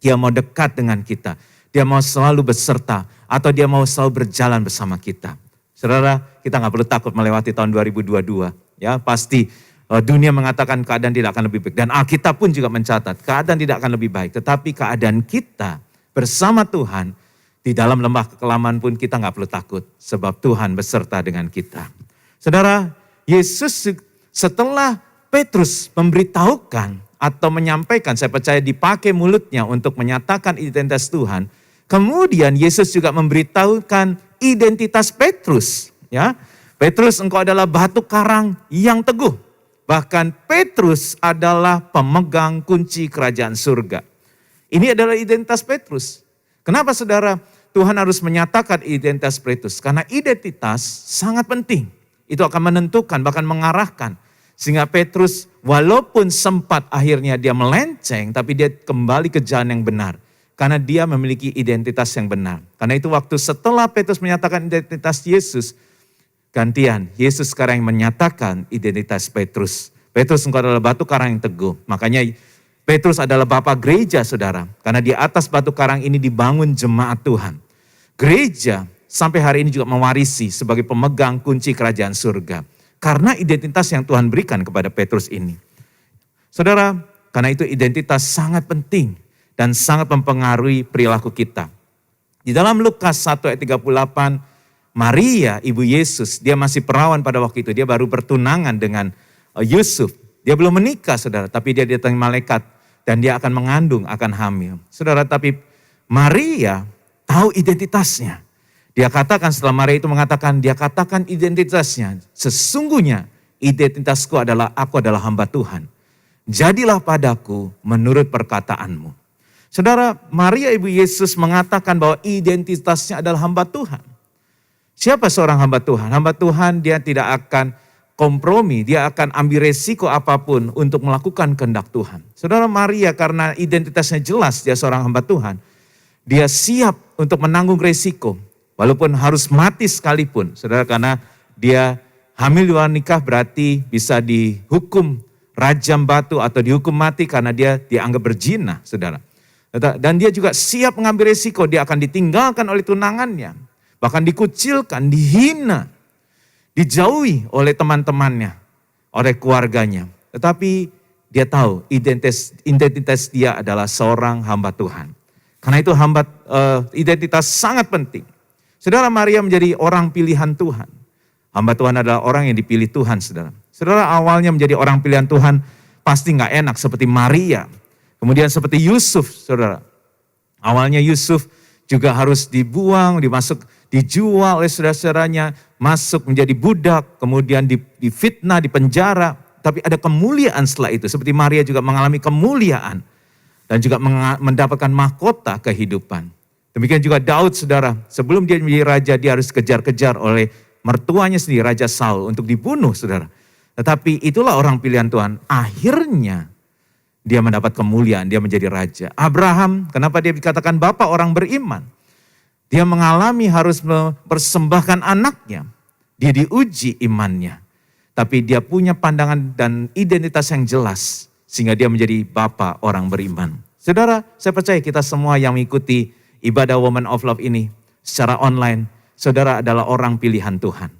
Dia mau dekat dengan kita. Dia mau selalu beserta atau Dia mau selalu berjalan bersama kita. Saudara, kita gak perlu takut melewati tahun 2022. Ya, pasti dunia mengatakan keadaan tidak akan lebih baik. Dan Alkitab pun juga mencatat keadaan tidak akan lebih baik. Tetapi keadaan kita bersama Tuhan, di dalam lembah kekelaman pun kita gak perlu takut. Sebab Tuhan beserta dengan kita. Saudara, Yesus setelah Petrus memberitahukan atau menyampaikan, saya percaya dipakai mulutnya untuk menyatakan identitas Tuhan. Kemudian Yesus juga memberitahukan identitas Petrus. Ya, Petrus, engkau adalah batu karang yang teguh. Bahkan Petrus adalah pemegang kunci kerajaan surga. Ini adalah identitas Petrus. Kenapa saudara Tuhan harus menyatakan identitas Petrus? Karena identitas sangat penting. Itu akan menentukan, bahkan mengarahkan. Sehingga Petrus walaupun sempat akhirnya dia melenceng, tapi dia kembali ke jalan yang benar. Karena dia memiliki identitas yang benar. Karena itu waktu setelah Petrus menyatakan identitas Yesus, gantian Yesus sekarang yang menyatakan identitas Petrus. Petrus, engkau adalah batu karang yang teguh. Makanya Petrus adalah Bapak gereja, saudara. Karena di atas batu karang ini dibangun jemaat Tuhan. Gereja sampai hari ini juga mewarisi sebagai pemegang kunci kerajaan surga. Karena identitas yang Tuhan berikan kepada Petrus ini. Saudara, karena itu identitas sangat penting dan sangat mempengaruhi perilaku kita. Di dalam Lukas 1 ayat 38, Maria, ibu Yesus, dia masih perawan pada waktu itu. Dia baru bertunangan dengan Yusuf. Dia belum menikah, saudara, tapi dia didatangi malaikat dan dia akan mengandung, akan hamil. Saudara, tapi Maria tahu identitasnya. Dia katakan setelah Maria itu mengatakan, dia katakan identitasnya. Sesungguhnya identitasku adalah, aku adalah hamba Tuhan. Jadilah padaku menurut perkataanmu. Saudara, Maria ibu Yesus mengatakan bahwa identitasnya adalah hamba Tuhan. Siapa seorang hamba Tuhan? Hamba Tuhan dia tidak akan kompromi, dia akan ambil resiko apapun untuk melakukan kehendak Tuhan. Saudara, Maria karena identitasnya jelas dia seorang hamba Tuhan, dia siap untuk menanggung resiko. Walaupun harus mati sekalipun, saudara, karena dia hamil di luar nikah berarti bisa dihukum rajam batu atau dihukum mati karena dia dianggap berzina, saudara. Dan dia juga siap mengambil resiko, dia akan ditinggalkan oleh tunangannya, bahkan dikucilkan, dihina, dijauhi oleh teman-temannya, oleh keluarganya. Tetapi dia tahu identitas dia adalah seorang hamba Tuhan. Karena itu identitas sangat penting. Saudara, Maria menjadi orang pilihan Tuhan. Hamba Tuhan adalah orang yang dipilih Tuhan, saudara. Saudara, awalnya menjadi orang pilihan Tuhan pasti gak enak seperti Maria. Kemudian seperti Yusuf, saudara. Awalnya Yusuf juga harus dibuang, dijual oleh saudara-saudaranya, masuk menjadi budak, kemudian difitnah, dipenjara. Tapi ada kemuliaan setelah itu. Seperti Maria juga mengalami kemuliaan. Dan juga mendapatkan mahkota kehidupan. Demikian juga Daud, saudara. Sebelum dia menjadi raja, dia harus kejar-kejar oleh mertuanya sendiri, Raja Saul, untuk dibunuh, saudara. Tetapi itulah orang pilihan Tuhan. Akhirnya dia mendapat kemuliaan, dia menjadi raja. Abraham, kenapa dia dikatakan bapak orang beriman? Dia mengalami harus mempersembahkan anaknya. Dia diuji imannya. Tapi dia punya pandangan dan identitas yang jelas. Sehingga dia menjadi bapak orang beriman. Saudara, saya percaya kita semua yang mengikuti ibadah Woman of Love ini secara online, saudara adalah orang pilihan Tuhan.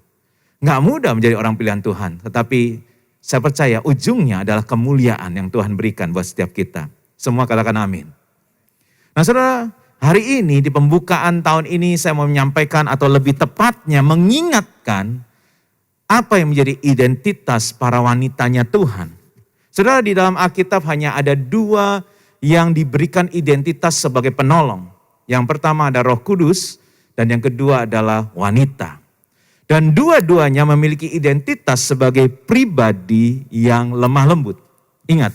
Nggak mudah menjadi orang pilihan Tuhan, tetapi saya percaya ujungnya adalah kemuliaan yang Tuhan berikan buat setiap kita. Semua katakan amin. Nah saudara, hari ini di pembukaan tahun ini saya mau menyampaikan atau lebih tepatnya mengingatkan apa yang menjadi identitas para wanitanya Tuhan. Saudara, di dalam Alkitab hanya ada 2 yang diberikan identitas sebagai penolong. Yang pertama ada Roh Kudus dan yang kedua adalah wanita. Dan dua-duanya memiliki identitas sebagai pribadi yang lemah lembut. Ingat,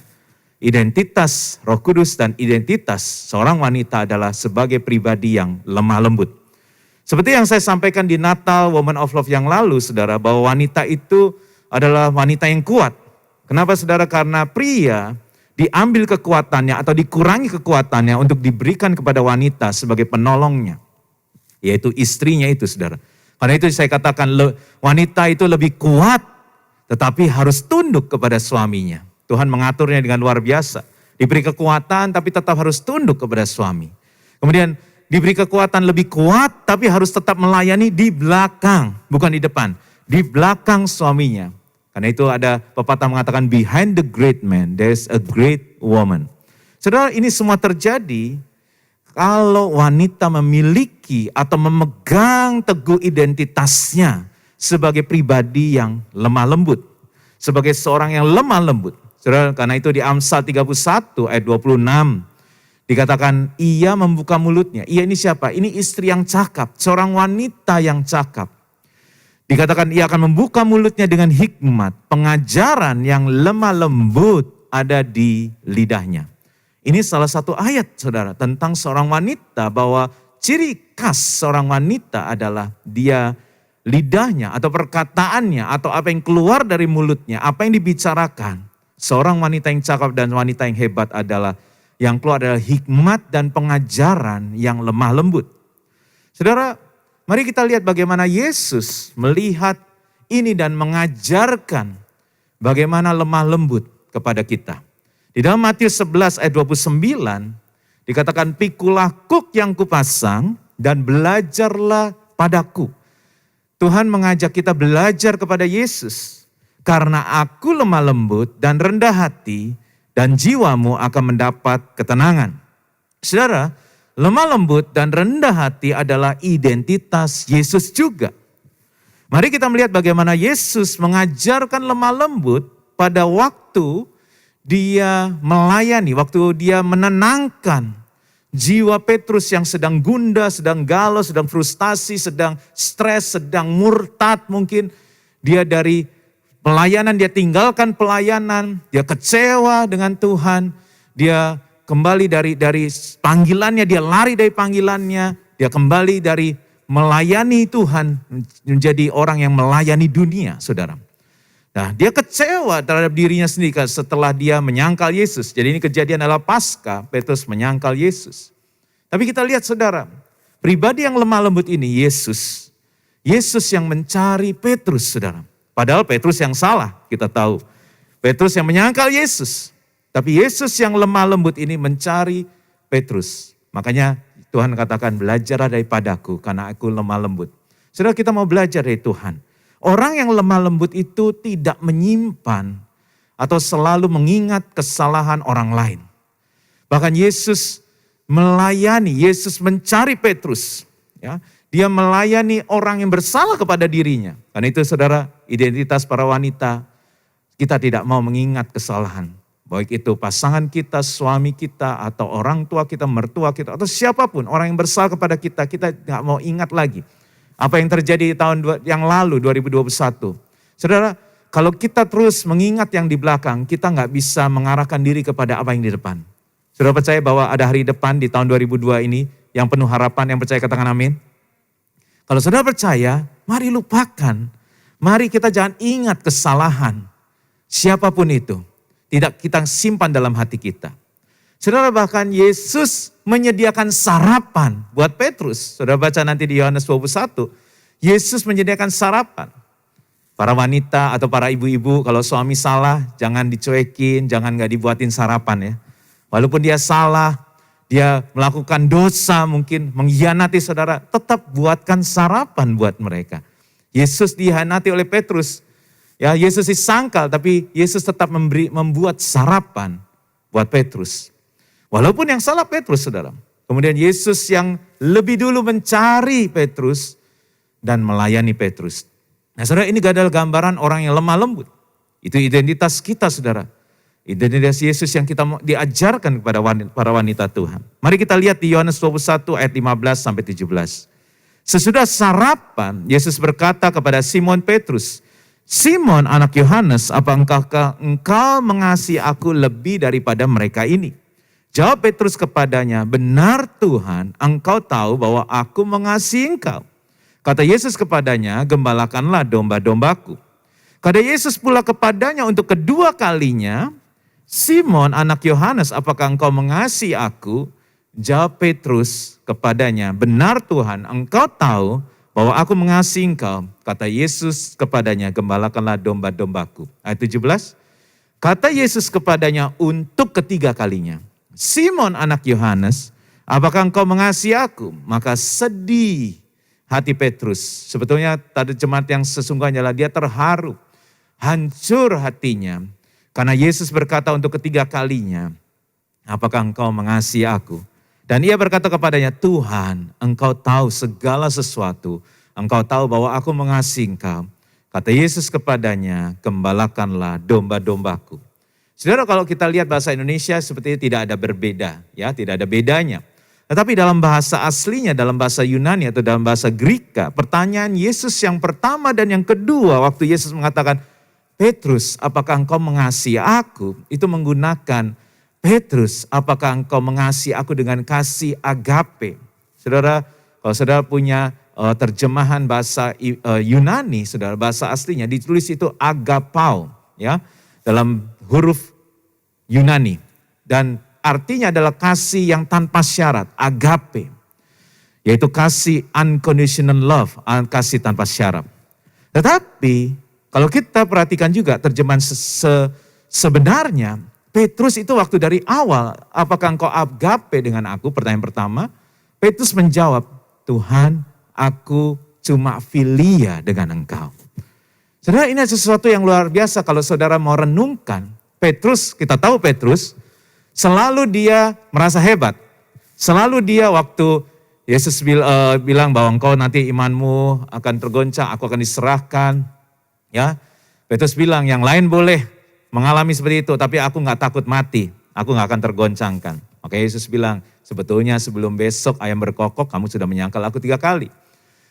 identitas Roh Kudus dan identitas seorang wanita adalah sebagai pribadi yang lemah lembut. Seperti yang saya sampaikan di Natal Woman of Love yang lalu, saudara, bahwa wanita itu adalah wanita yang kuat. Kenapa, saudara? Karena pria diambil kekuatannya atau dikurangi kekuatannya untuk diberikan kepada wanita sebagai penolongnya. Yaitu istrinya itu, saudara. Karena itu saya katakan wanita itu lebih kuat tetapi harus tunduk kepada suaminya. Tuhan mengaturnya dengan luar biasa. Diberi kekuatan tapi tetap harus tunduk kepada suami. Kemudian diberi kekuatan lebih kuat tapi harus tetap melayani di belakang, bukan di depan. Di belakang suaminya. Karena itu ada pepatah mengatakan behind the great man there's a great woman. Saudara, ini semua terjadi kalau wanita memiliki atau memegang teguh identitasnya sebagai pribadi yang lemah lembut. Sebagai seorang yang lemah lembut. Saudara, karena itu di Amsal 31 ayat 26 dikatakan ia membuka mulutnya. Ia ini siapa? Ini istri yang cakap, seorang wanita yang cakap. Dikatakan ia akan membuka mulutnya dengan hikmat. Pengajaran yang lemah lembut ada di lidahnya. Ini salah satu ayat, saudara, tentang seorang wanita bahwa ciri khas seorang wanita adalah dia lidahnya atau perkataannya atau apa yang keluar dari mulutnya, apa yang dibicarakan. Seorang wanita yang cakap dan wanita yang hebat adalah yang keluar adalah hikmat dan pengajaran yang lemah lembut. Saudara, mari kita lihat bagaimana Yesus melihat ini dan mengajarkan bagaimana lemah lembut kepada kita. Di dalam Matius 11 ayat 29 dikatakan pikulah kuk yang kupasang dan belajarlah padaku. Tuhan mengajak kita belajar kepada Yesus. Karena aku lemah lembut dan rendah hati dan jiwamu akan mendapat ketenangan. Saudara, lemah lembut dan rendah hati adalah identitas Yesus juga. Mari kita melihat bagaimana Yesus mengajarkan lemah lembut pada waktu dia melayani, waktu dia menenangkan jiwa Petrus yang sedang gundah, sedang galau, sedang frustasi, sedang stres, sedang murtad mungkin. Dia dari pelayanan, dia tinggalkan pelayanan, dia kecewa dengan Tuhan, dia kembali dari panggilannya, dia lari dari panggilannya, dia kembali dari melayani Tuhan menjadi orang yang melayani dunia, saudara. Nah, dia kecewa terhadap dirinya sendiri setelah dia menyangkal Yesus. Jadi ini kejadian adalah Paskah, Petrus menyangkal Yesus. Tapi kita lihat, saudara, pribadi yang lemah lembut ini Yesus. Yesus yang mencari Petrus, saudara. Padahal Petrus yang salah, kita tahu. Petrus yang menyangkal Yesus. Tapi Yesus yang lemah lembut ini mencari Petrus. Makanya Tuhan katakan belajarlah daripadaku karena aku lemah lembut. Saudara, kita mau belajar dari Tuhan. Orang yang lemah lembut itu tidak menyimpan atau selalu mengingat kesalahan orang lain. Bahkan Yesus melayani, Yesus mencari Petrus. Ya, dia melayani orang yang bersalah kepada dirinya. Karena itu, saudara, identitas para wanita, kita tidak mau mengingat kesalahan. Baik itu pasangan kita, suami kita, atau orang tua kita, mertua kita, atau siapapun orang yang bersalah kepada kita, kita tidak mau ingat lagi. Apa yang terjadi di tahun yang lalu 2021. Saudara, kalau kita terus mengingat yang di belakang, kita nggak bisa mengarahkan diri kepada apa yang di depan. Saudara percaya bahwa ada hari depan di tahun 2002 ini yang penuh harapan, yang percaya katakan amin. Kalau saudara percaya, mari lupakan. Mari kita jangan ingat kesalahan. Siapapun itu. Tidak kita simpan dalam hati kita. Saudara, bahkan Yesus menyediakan sarapan buat Petrus. Saudara baca nanti di Yohanes 21. Yesus menyediakan sarapan. Para wanita atau para ibu-ibu kalau suami salah jangan dicuekin, jangan gak dibuatin sarapan ya. Walaupun dia salah, dia melakukan dosa mungkin mengkhianati saudara, tetap buatkan sarapan buat mereka. Yesus dihianati oleh Petrus. Ya, Yesus disangkal tapi Yesus tetap membuat sarapan buat Petrus. Walaupun yang salah Petrus saudara. Kemudian Yesus yang lebih dulu mencari Petrus dan melayani Petrus. Nah saudara, ini adalah gambaran orang yang lemah lembut. Itu identitas kita saudara. Identitas Yesus yang kita diajarkan kepada para wanita Tuhan. Mari kita lihat di Yohanes 21 ayat 15 sampai 17. Sesudah sarapan, Yesus berkata kepada Simon Petrus, Simon anak Yohanes, apa engkau mengasihi aku lebih daripada mereka ini? Jawab Petrus kepadanya, benar Tuhan, engkau tahu bahwa aku mengasihi engkau. Kata Yesus kepadanya, gembalakanlah domba-dombaku. Kata Yesus pula kepadanya untuk kedua kalinya, Simon anak Yohanes, apakah engkau mengasihi aku? Jawab Petrus kepadanya, benar Tuhan, engkau tahu bahwa aku mengasihi engkau. Kata Yesus kepadanya, gembalakanlah domba-dombaku. Ayat 17, kata Yesus kepadanya untuk ketiga kalinya, Simon anak Yohanes, apakah engkau mengasihi aku? Maka sedih hati Petrus. Sebetulnya tadi jemaat yang sesungguhnya adalah dia terharu, hancur hatinya. Karena Yesus berkata untuk ketiga kalinya, apakah engkau mengasihi aku? Dan ia berkata kepadanya, Tuhan, engkau tahu segala sesuatu. Engkau tahu bahwa aku mengasihi engkau. Kata Yesus kepadanya, gembalakanlah domba-dombaku. Saudara, kalau kita lihat bahasa Indonesia sepertinya tidak ada berbeda, ya, tidak ada bedanya. Tetapi dalam bahasa aslinya, dalam bahasa Yunani atau dalam bahasa Greka, pertanyaan Yesus yang pertama dan yang kedua waktu Yesus mengatakan, Petrus, apakah engkau mengasihi aku? Itu menggunakan Petrus, apakah engkau mengasihi aku dengan kasih agape? Saudara, kalau saudara punya terjemahan bahasa Yunani, saudara, bahasa aslinya ditulis itu agapao, ya, dalam huruf Yunani. Dan artinya adalah kasih yang tanpa syarat, agape. Yaitu kasih unconditional love, kasih tanpa syarat. Tetapi kalau kita perhatikan juga terjemahan sebenarnya, Petrus itu waktu dari awal, apakah engkau agape dengan aku? Pertanyaan pertama, Petrus menjawab, Tuhan, aku cuma filia dengan engkau. Saudara, ini sesuatu yang luar biasa kalau saudara mau renungkan. Petrus, kita tahu Petrus, selalu dia merasa hebat. Selalu dia waktu Yesus bilang bahwa engkau nanti imanmu akan tergoncang, aku akan diserahkan. Ya, Petrus bilang yang lain boleh mengalami seperti itu, tapi aku gak takut mati, aku gak akan tergoncangkan. Maka Yesus bilang, sebetulnya sebelum besok ayam berkokok, kamu sudah menyangkal aku 3 kali.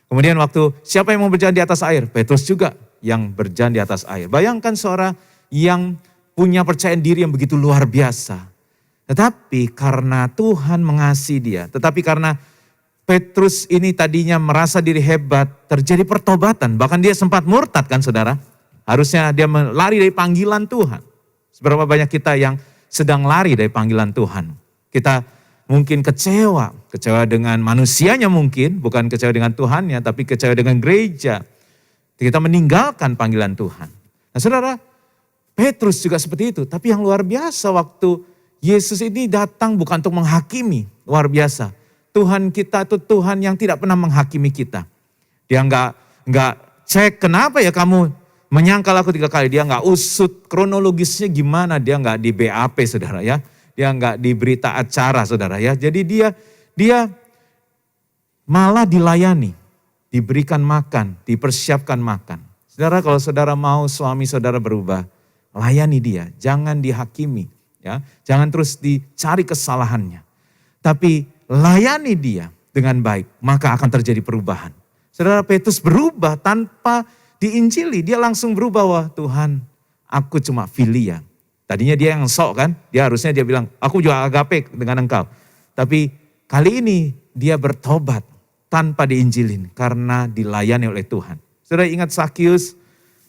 Kemudian waktu siapa yang mau berjalan di atas air? Petrus juga yang berjalan di atas air. Bayangkan seorang yang punya percayaan diri yang begitu luar biasa. Tetapi karena Tuhan mengasihi dia, tetapi karena Petrus ini tadinya merasa diri hebat, terjadi pertobatan. Bahkan dia sempat murtad kan saudara. Harusnya dia lari dari panggilan Tuhan. Seberapa banyak kita yang sedang lari dari panggilan Tuhan. Kita mungkin kecewa dengan manusianya mungkin, bukan kecewa dengan Tuhannya, tapi kecewa dengan gereja. Kita meninggalkan panggilan Tuhan. Nah saudara, Petrus juga seperti itu. Tapi yang luar biasa waktu Yesus ini datang bukan untuk menghakimi, luar biasa. Tuhan kita itu Tuhan yang tidak pernah menghakimi kita. Dia enggak cek kenapa ya kamu menyangkal aku 3 kali, dia enggak usut kronologisnya gimana, dia enggak di BAP saudara ya. Dia enggak di berita acara saudara ya. Jadi dia malah dilayani, diberikan makan, dipersiapkan makan. Saudara, kalau saudara mau suami saudara berubah, layani dia, jangan dihakimi ya. Jangan terus dicari kesalahannya. Tapi layani dia dengan baik, maka akan terjadi perubahan. Saudara, Petrus berubah tanpa diinjili. Dia langsung berubah, wah Tuhan, aku cuma filia. Tadinya dia yang sok kan, harusnya dia bilang, aku juga agape dengan engkau. Tapi kali ini dia bertobat tanpa diinjilin karena dilayani oleh Tuhan. Saudara ingat Sakius,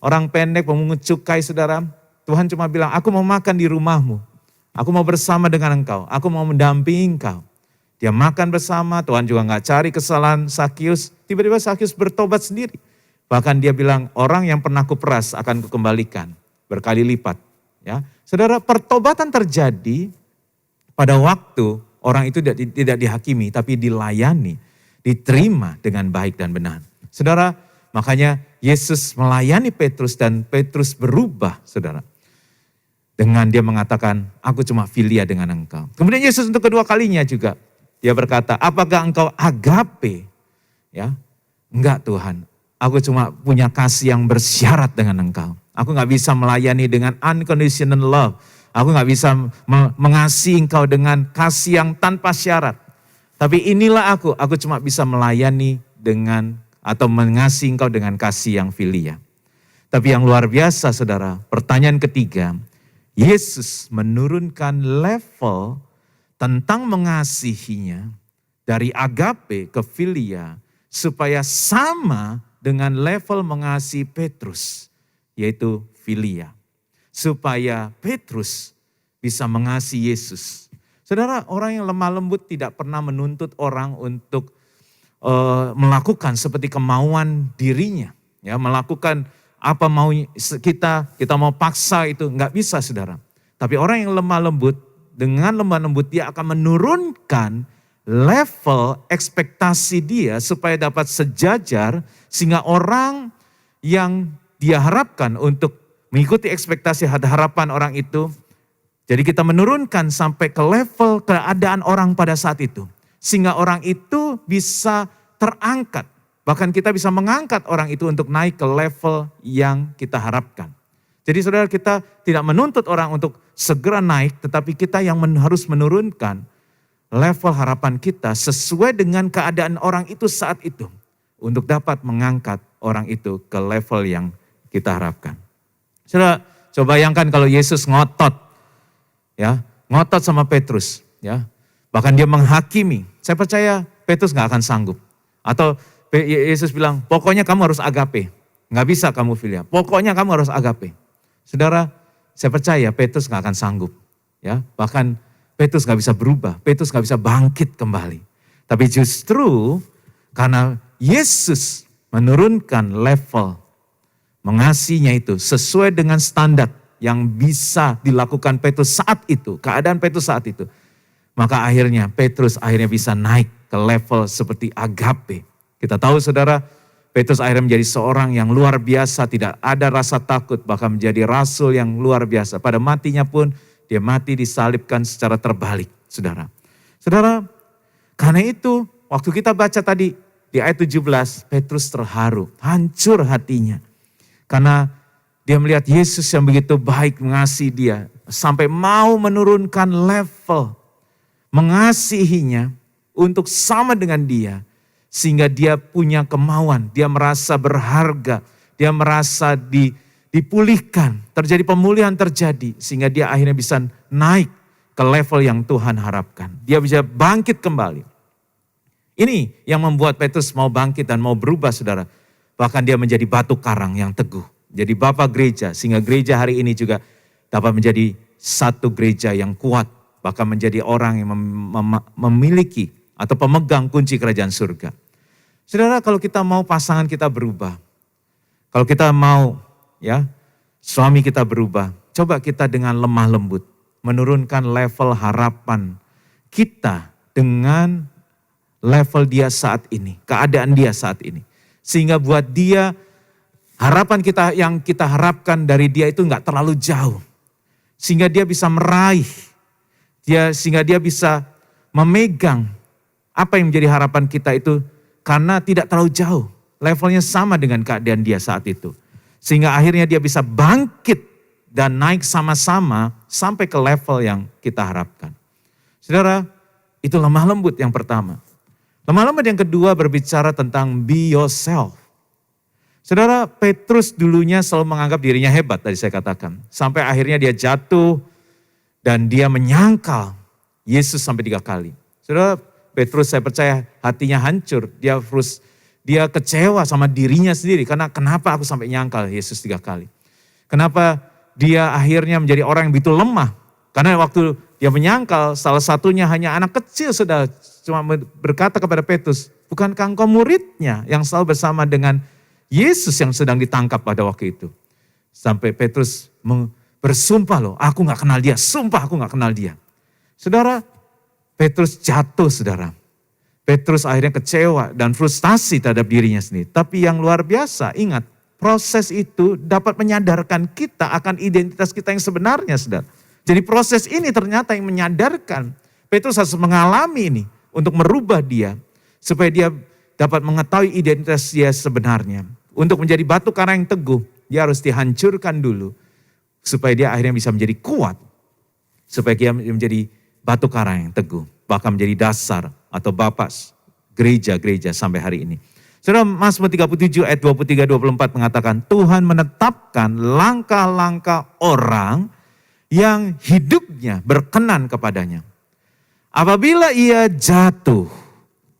orang pendek pemungut cukai, saudara. Tuhan cuma bilang, aku mau makan di rumahmu. Aku mau bersama dengan engkau, aku mau mendampingi engkau. Dia makan bersama, Tuhan juga gak cari kesalahan Sakius. Tiba-tiba Sakius bertobat sendiri. Bahkan dia bilang, orang yang pernah kuperas akan kukembalikan berkali lipat. Ya, saudara, pertobatan terjadi pada waktu orang itu tidak dihakimi, tapi dilayani, diterima dengan baik dan benar. Saudara, makanya Yesus melayani Petrus dan Petrus berubah, saudara. Dengan dia mengatakan, aku cuma filia dengan engkau. Kemudian Yesus untuk kedua kalinya juga, dia berkata, apakah engkau agape? Ya, enggak Tuhan, aku cuma punya kasih yang bersyarat dengan engkau. Aku gak bisa melayani dengan unconditional love. Aku gak bisa mengasihi engkau dengan kasih yang tanpa syarat. Tapi inilah aku cuma bisa melayani dengan atau mengasihi engkau dengan kasih yang filia. Tapi yang luar biasa saudara, pertanyaan ketiga, Yesus menurunkan level tentang mengasihinya dari agape ke filia supaya sama dengan level mengasihi Petrus, yaitu filia. Supaya Petrus bisa mengasihi Yesus. Saudara, orang yang lemah lembut tidak pernah menuntut orang untuk melakukan seperti kemauan dirinya. Ya, melakukan apa mau kita mau paksa itu, enggak bisa saudara. Tapi orang yang lemah lembut, dengan lemah lembut dia akan menurunkan level ekspektasi dia supaya dapat sejajar sehingga orang yang dia harapkan untuk mengikuti ekspektasi harapan orang itu. Jadi kita menurunkan sampai ke level keadaan orang pada saat itu. Sehingga orang itu bisa terangkat. Bahkan kita bisa mengangkat orang itu untuk naik ke level yang kita harapkan. Jadi saudara, kita tidak menuntut orang untuk segera naik, tetapi kita yang harus menurunkan level harapan kita sesuai dengan keadaan orang itu saat itu. Untuk dapat mengangkat orang itu ke level yang kita harapkan. Saudara, coba bayangkan kalau Yesus ngotot, ya, ngotot sama Petrus, ya, bahkan dia menghakimi. Saya percaya Petrus gak akan sanggup. Atau Yesus bilang, pokoknya kamu harus agape, gak bisa kamu filia. Pokoknya kamu harus agape. Saudara, saya percaya Petrus gak akan sanggup, ya, bahkan Petrus gak bisa berubah, Petrus gak bisa bangkit kembali. Tapi justru karena Yesus menurunkan level mengasihinya itu sesuai dengan standar yang bisa dilakukan Petrus saat itu, keadaan Petrus saat itu. Maka akhirnya Petrus bisa naik ke level seperti agape. Kita tahu saudara, Petrus akhirnya menjadi seorang yang luar biasa, tidak ada rasa takut, bahkan menjadi rasul yang luar biasa. Pada matinya pun dia mati disalibkan secara terbalik, saudara. Saudara, karena itu waktu kita baca tadi di ayat 17, Petrus terharu, hancur hatinya. Karena dia melihat Yesus yang begitu baik mengasihi dia, sampai mau menurunkan level mengasihinya untuk sama dengan dia. Sehingga dia punya kemauan, dia merasa berharga, dia merasa dipulihkan, terjadi pemulihan terjadi. Sehingga dia akhirnya bisa naik ke level yang Tuhan harapkan. Dia bisa bangkit kembali. Ini yang membuat Petrus mau bangkit dan mau berubah saudara. Bahkan dia menjadi batu karang yang teguh. Jadi bapak gereja, sehingga gereja hari ini juga dapat menjadi satu gereja yang kuat. Bahkan menjadi orang yang memiliki atau pemegang kunci kerajaan surga. Saudara, kalau kita mau pasangan kita berubah, kalau kita mau ya suami kita berubah, coba kita dengan lemah lembut menurunkan level harapan kita dengan level dia saat ini, keadaan dia saat ini. Sehingga buat dia harapan kita yang kita harapkan dari dia itu enggak terlalu jauh. Sehingga dia bisa meraih, sehingga dia bisa memegang apa yang menjadi harapan kita itu karena tidak terlalu jauh. Levelnya sama dengan keadaan dia saat itu. Sehingga akhirnya dia bisa bangkit dan naik sama-sama sampai ke level yang kita harapkan. Saudara, itu lemah lembut yang pertama. Lama-lama yang kedua berbicara tentang be yourself. Saudara, Petrus dulunya selalu menganggap dirinya hebat, tadi saya katakan. Sampai akhirnya dia jatuh dan dia menyangkal Yesus sampai 3 kali. Saudara, Petrus saya percaya hatinya hancur. Dia kecewa sama dirinya sendiri. Karena kenapa aku sampai nyangkal Yesus 3 kali. Kenapa dia akhirnya menjadi orang yang begitu lemah. Karena waktu dia menyangkal, salah satunya hanya anak kecil sudah cuma berkata kepada Petrus, bukankah engkau muridnya yang selalu bersama dengan Yesus yang sedang ditangkap pada waktu itu. Sampai Petrus bersumpah loh, aku gak kenal dia, sumpah aku gak kenal dia. Saudara, Petrus jatuh saudara. Petrus akhirnya kecewa dan frustasi terhadap dirinya sendiri. Tapi yang luar biasa, ingat, proses itu dapat menyadarkan kita akan identitas kita yang sebenarnya saudara. Jadi proses ini ternyata yang menyadarkan. Petrus harus mengalami ini untuk merubah dia. Supaya dia dapat mengetahui identitas dia sebenarnya. Untuk menjadi batu karang yang teguh, dia harus dihancurkan dulu. Supaya dia akhirnya bisa menjadi kuat. Supaya dia menjadi batu karang yang teguh. Bahkan menjadi dasar atau bapak gereja-gereja sampai hari ini. Saudara, Mazmur 37 ayat 23-24 mengatakan, Tuhan menetapkan langkah-langkah orang yang hidupnya berkenan kepadanya. Apabila ia jatuh,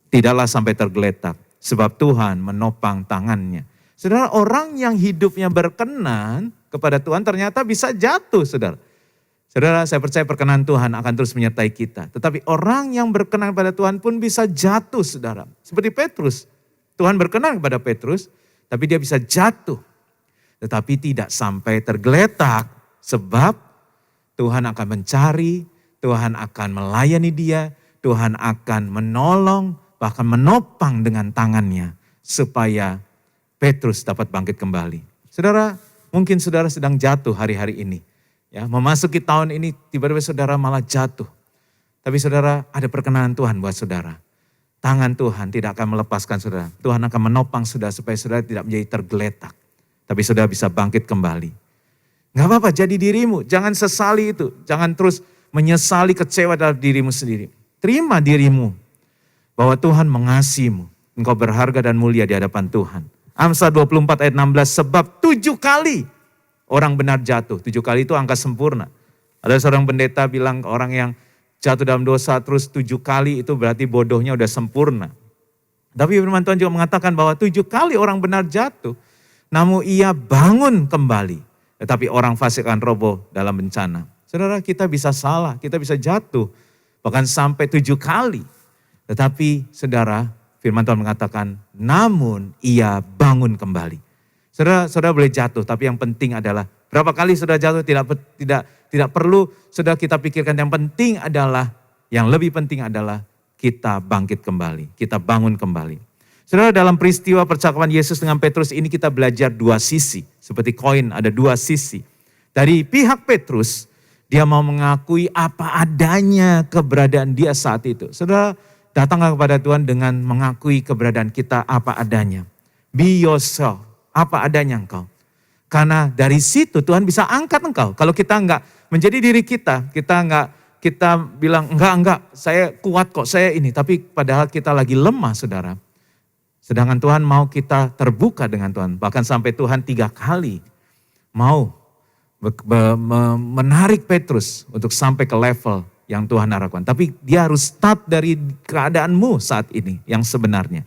tidaklah sampai tergeletak, sebab Tuhan menopang tangannya. Saudara, orang yang hidupnya berkenan kepada Tuhan ternyata bisa jatuh, saudara. Saudara, saya percaya perkenan Tuhan akan terus menyertai kita. Tetapi orang yang berkenan kepada Tuhan pun bisa jatuh, saudara. Seperti Petrus. Tuhan berkenan kepada Petrus, tapi dia bisa jatuh. Tetapi tidak sampai tergeletak, sebab Tuhan akan mencari, Tuhan akan melayani dia, Tuhan akan menolong, bahkan menopang dengan tangannya. Supaya Petrus dapat bangkit kembali. Saudara, mungkin saudara sedang jatuh hari-hari ini. Ya, memasuki tahun ini tiba-tiba saudara malah jatuh. Tapi saudara, ada perkenanan Tuhan buat saudara. Tangan Tuhan tidak akan melepaskan saudara. Tuhan akan menopang saudara supaya saudara tidak menjadi tergeletak. Tapi saudara bisa bangkit kembali. Gak apa-apa, jadi dirimu. Jangan sesali itu. Jangan terus menyesali kecewa dalam dirimu sendiri. Terima dirimu bahwa Tuhan mengasihimu. Engkau berharga dan mulia di hadapan Tuhan. Amsal 24 ayat 16, sebab 7 kali orang benar jatuh. 7 kali itu angka sempurna. Ada seorang pendeta bilang orang yang jatuh dalam dosa terus 7 kali itu berarti bodohnya udah sempurna. Tapi firman Tuhan juga mengatakan bahwa 7 kali orang benar jatuh, namun ia bangun kembali. Tetapi orang fasik akan roboh dalam bencana. Saudara, kita bisa salah, kita bisa jatuh, bahkan sampai 7 kali. Tetapi saudara, firman Tuhan mengatakan, namun ia bangun kembali. Saudara boleh jatuh, tapi yang penting adalah berapa kali saudara jatuh tidak perlu saudara kita pikirkan. Yang penting adalah, yang lebih penting adalah kita bangkit kembali, kita bangun kembali. Saudara, dalam peristiwa percakapan Yesus dengan Petrus ini kita belajar 2 sisi. Seperti koin ada 2 sisi. Dari pihak Petrus, dia mau mengakui apa adanya keberadaan dia saat itu. Saudara, datanglah kepada Tuhan dengan mengakui keberadaan kita apa adanya. Be yourself, apa adanya engkau. Karena dari situ Tuhan bisa angkat engkau. Kalau kita enggak menjadi diri kita bilang enggak, saya kuat kok, saya ini. Tapi padahal kita lagi lemah, saudara. Sedangkan Tuhan mau kita terbuka dengan Tuhan. Bahkan sampai Tuhan 3 kali mau menarik Petrus untuk sampai ke level yang Tuhan harapkan. Tapi dia harus start dari keadaanmu saat ini yang sebenarnya.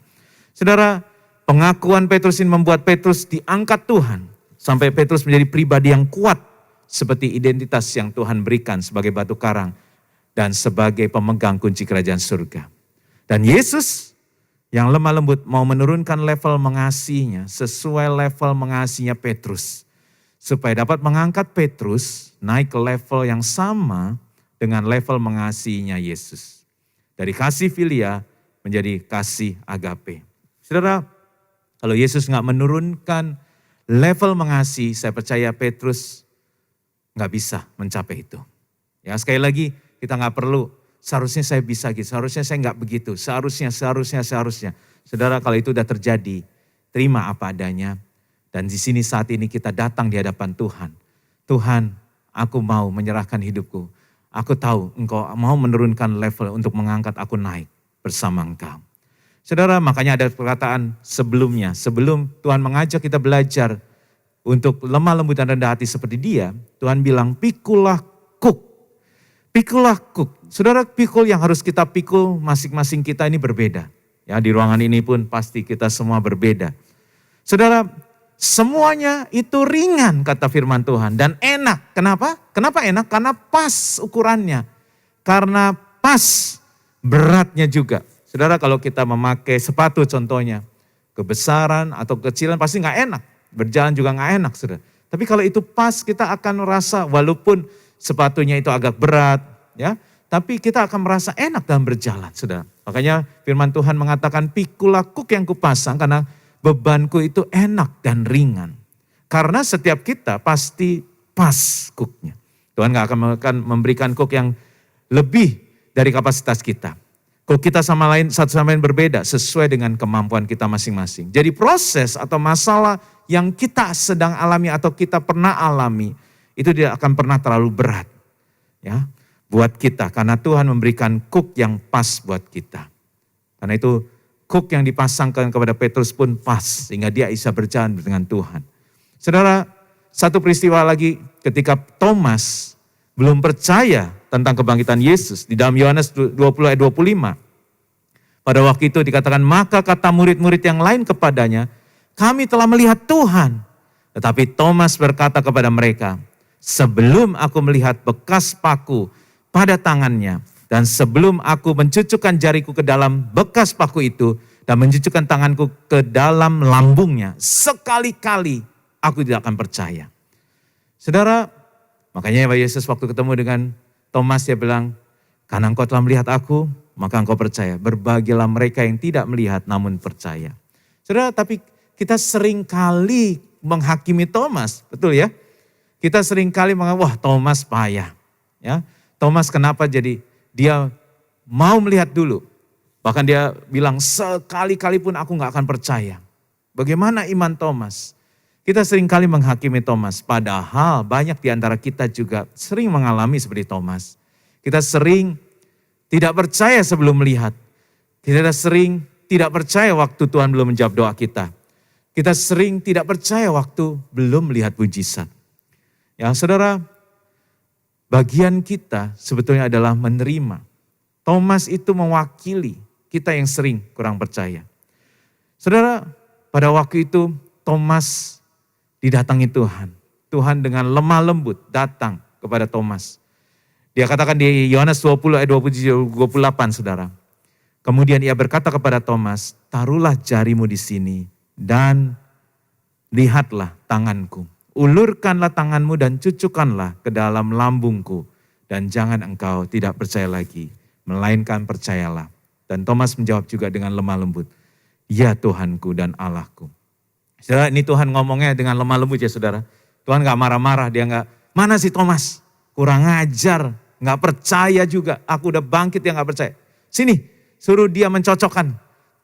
Saudara, pengakuan Petrus ini membuat Petrus diangkat Tuhan. Sampai Petrus menjadi pribadi yang kuat. Seperti identitas yang Tuhan berikan sebagai batu karang. Dan sebagai pemegang kunci kerajaan surga. Dan Yesus yang lemah lembut mau menurunkan level mengasihinya sesuai level mengasihinya Petrus. Supaya dapat mengangkat Petrus naik ke level yang sama dengan level mengasihinya Yesus. Dari kasih filia menjadi kasih agape. Saudara, kalau Yesus gak menurunkan level mengasihi, saya percaya Petrus gak bisa mencapai itu. Ya, sekali lagi kita gak perlu seharusnya saya bisa gitu, seharusnya saya enggak begitu, seharusnya. Saudara, kalau itu sudah terjadi, terima apa adanya. Dan di sini saat ini kita datang di hadapan Tuhan. Tuhan, aku mau menyerahkan hidupku. Aku tahu engkau mau menurunkan level untuk mengangkat aku naik bersama engkau. Saudara, makanya ada perkataan sebelumnya. Sebelum Tuhan mengajak kita belajar untuk lemah lembut dan rendah hati seperti dia, Tuhan bilang pikulah kuk. Pikulah kuk. Saudara, pikul yang harus kita pikul masing-masing kita ini berbeda. Ya, di ruangan ini pun pasti kita semua berbeda. Saudara, semuanya itu ringan kata firman Tuhan dan enak. Kenapa? Kenapa enak? Karena pas ukurannya. Karena pas beratnya juga. Saudara, kalau kita memakai sepatu contohnya, kebesaran atau kecilan pasti nggak enak. Berjalan juga nggak enak, saudara. Tapi kalau itu pas, kita akan merasa walaupun sepatunya itu agak berat, ya, tapi kita akan merasa enak dalam berjalan, saudara. Makanya firman Tuhan mengatakan pikulah kuk yang kupasang karena bebanku itu enak dan ringan. Karena setiap kita pasti pas kuknya. Tuhan gak akan memberikan kuk yang lebih dari kapasitas kita. Kuk kita satu sama lain berbeda sesuai dengan kemampuan kita masing-masing. Jadi proses atau masalah yang kita sedang alami atau kita pernah alami itu tidak akan pernah terlalu berat. Ya, buat kita karena Tuhan memberikan kuk yang pas buat kita. Karena itu kuk yang dipasangkan kepada Petrus pun pas sehingga dia bisa berjalan dengan Tuhan. Saudara, satu peristiwa lagi ketika Thomas belum percaya tentang kebangkitan Yesus di dalam Yohanes 20 ayat 25. Pada waktu itu dikatakan maka kata murid-murid yang lain kepadanya, kami telah melihat Tuhan. Tetapi Thomas berkata kepada mereka, sebelum aku melihat bekas paku pada tangannya, dan sebelum aku mencucukkan jariku ke dalam bekas paku itu, dan mencucukkan tanganku ke dalam lambungnya, sekali-kali aku tidak akan percaya. Saudara, makanya Yesus waktu ketemu dengan Thomas dia bilang, karena engkau telah melihat aku, maka engkau percaya. Berbahagialah mereka yang tidak melihat namun percaya. Saudara, tapi kita sering kali menghakimi Thomas, betul ya? Kita sering kali mengatakan, wah Thomas payah. Ya, Thomas kenapa jadi dia mau melihat dulu. Bahkan dia bilang sekali-kali pun aku gak akan percaya. Bagaimana iman Thomas? Kita sering kali menghakimi Thomas. Padahal banyak di antara kita juga sering mengalami seperti Thomas. Kita sering tidak percaya sebelum melihat. Kita sering tidak percaya waktu Tuhan belum menjawab doa kita. Kita sering tidak percaya waktu belum melihat mujizat. Ya saudara, bagian kita sebetulnya adalah menerima. Thomas itu mewakili kita yang sering kurang percaya. Saudara, pada waktu itu Thomas didatangi Tuhan. Tuhan dengan lemah lembut datang kepada Thomas. Dia katakan di Yohanes 20 ayat 27-28 saudara. Kemudian ia berkata kepada Thomas, taruhlah jarimu di sini dan lihatlah tanganku. Ulurkanlah tanganmu dan cucukkanlah ke dalam lambungku. Dan jangan engkau tidak percaya lagi, melainkan percayalah. Dan Thomas menjawab juga dengan lemah lembut, ya Tuhanku dan Allahku. Saudara, ini Tuhan ngomongnya dengan lemah lembut ya saudara. Tuhan gak marah-marah, dia gak, mana si Thomas? Kurang ajar, gak percaya juga. Aku udah bangkit, dia gak percaya. Sini, suruh dia mencocokkan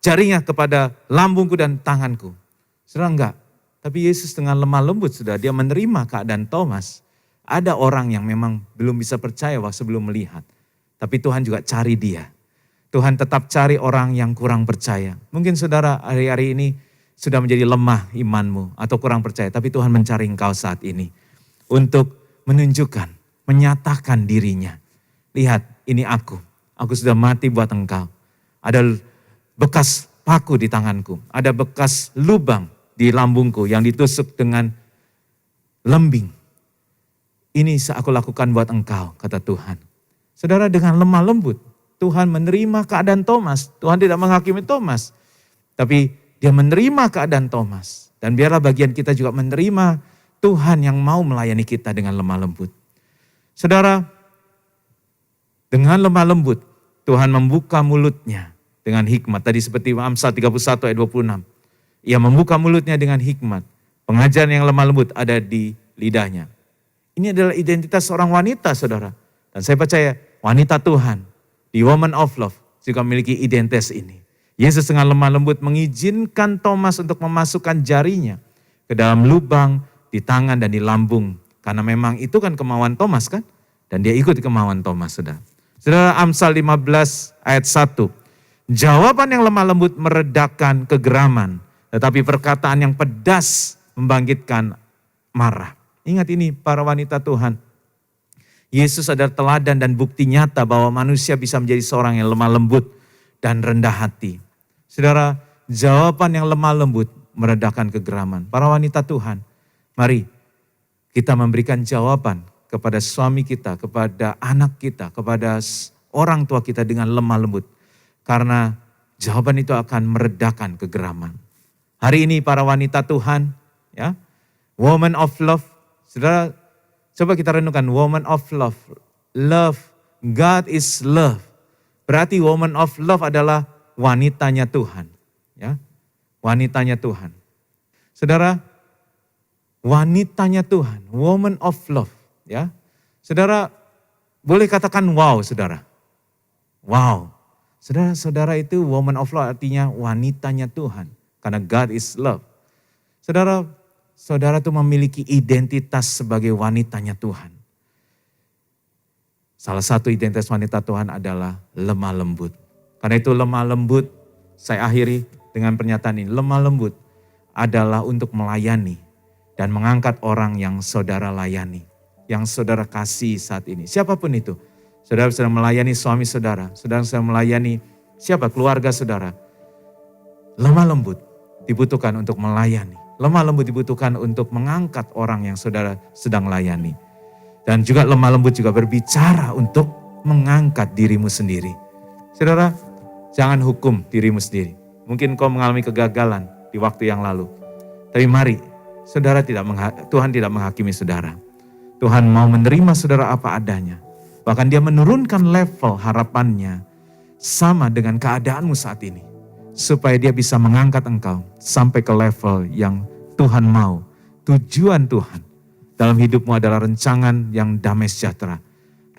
jarinya kepada lambungku dan tanganku. Saudara enggak. Tapi Yesus dengan lemah lembut sudah dia menerima keadaan Thomas. Ada orang yang memang belum bisa percaya waktu sebelum melihat. Tapi Tuhan juga cari dia. Tuhan tetap cari orang yang kurang percaya. Mungkin saudara hari-hari ini sudah menjadi lemah imanmu atau kurang percaya. Tapi Tuhan mencari engkau saat ini. Untuk menunjukkan, menyatakan dirinya. Lihat ini aku sudah mati buat engkau. Ada bekas paku di tanganku. Ada bekas lubang di lambungku yang ditusuk dengan lembing. Ini aku lakukan buat engkau, kata Tuhan. Saudara, dengan lemah lembut, Tuhan menerima keadaan Thomas. Tuhan tidak menghakimi Thomas, tapi dia menerima keadaan Thomas. Dan biarlah bagian kita juga menerima Tuhan yang mau melayani kita dengan lemah lembut. Saudara, dengan lemah lembut, Tuhan membuka mulutnya dengan hikmat. Tadi seperti Amsal 31 ayat 26. Ia membuka mulutnya dengan hikmat. Pengajaran yang lemah lembut ada di lidahnya. Ini adalah identitas seorang wanita, saudara. Dan saya percaya wanita Tuhan, di Woman of Love, juga memiliki identitas ini. Yesus dengan lemah lembut mengizinkan Thomas untuk memasukkan jarinya ke dalam lubang di tangan dan di lambung. Karena memang itu kan kemauan Thomas kan. Dan dia ikut kemauan Thomas, saudara. Saudara, Amsal 15 ayat 1. Jawaban yang lemah lembut meredakan kegeraman, tetapi perkataan yang pedas membangkitkan marah. Ingat ini para wanita Tuhan. Yesus adalah teladan dan bukti nyata bahwa manusia bisa menjadi seorang yang lemah lembut dan rendah hati. Saudara, jawaban yang lemah lembut meredakan kegeraman. Para wanita Tuhan, mari kita memberikan jawaban kepada suami kita, kepada anak kita, kepada orang tua kita dengan lemah lembut. Karena jawaban itu akan meredakan kegeraman. Hari ini para wanita Tuhan, ya, woman of love, saudara, coba kita renungkan woman of love. Love, God is love. Berarti woman of love adalah wanitanya Tuhan, ya, wanitanya Tuhan. Saudara, wanitanya Tuhan, woman of love, ya. Saudara, boleh katakan wow, saudara. Wow. Saudara-saudara, itu woman of love artinya wanitanya Tuhan. Karena God is love. Saudara, saudara itu memiliki identitas sebagai wanitanya Tuhan. Salah satu identitas wanita Tuhan adalah lemah lembut. Karena itu lemah lembut, saya akhiri dengan pernyataan ini. Lemah lembut adalah untuk melayani dan mengangkat orang yang saudara layani. Yang saudara kasih saat ini. Siapapun itu. Saudara sedang melayani suami saudara. Saudara sedang melayani siapa? Keluarga saudara. Lemah lembut dibutuhkan untuk melayani. Lemah lembut dibutuhkan untuk mengangkat orang yang saudara sedang layani. Dan juga lemah lembut juga berbicara untuk mengangkat dirimu sendiri. Saudara, jangan hukum dirimu sendiri. Mungkin kau mengalami kegagalan di waktu yang lalu. Tapi mari, Tuhan tidak menghakimi saudara. Tuhan mau menerima saudara apa adanya. Bahkan dia menurunkan level harapannya sama dengan keadaanmu saat ini. Supaya dia bisa mengangkat engkau sampai ke level yang Tuhan mau. Tujuan Tuhan dalam hidupmu adalah rancangan yang damai sejahtera.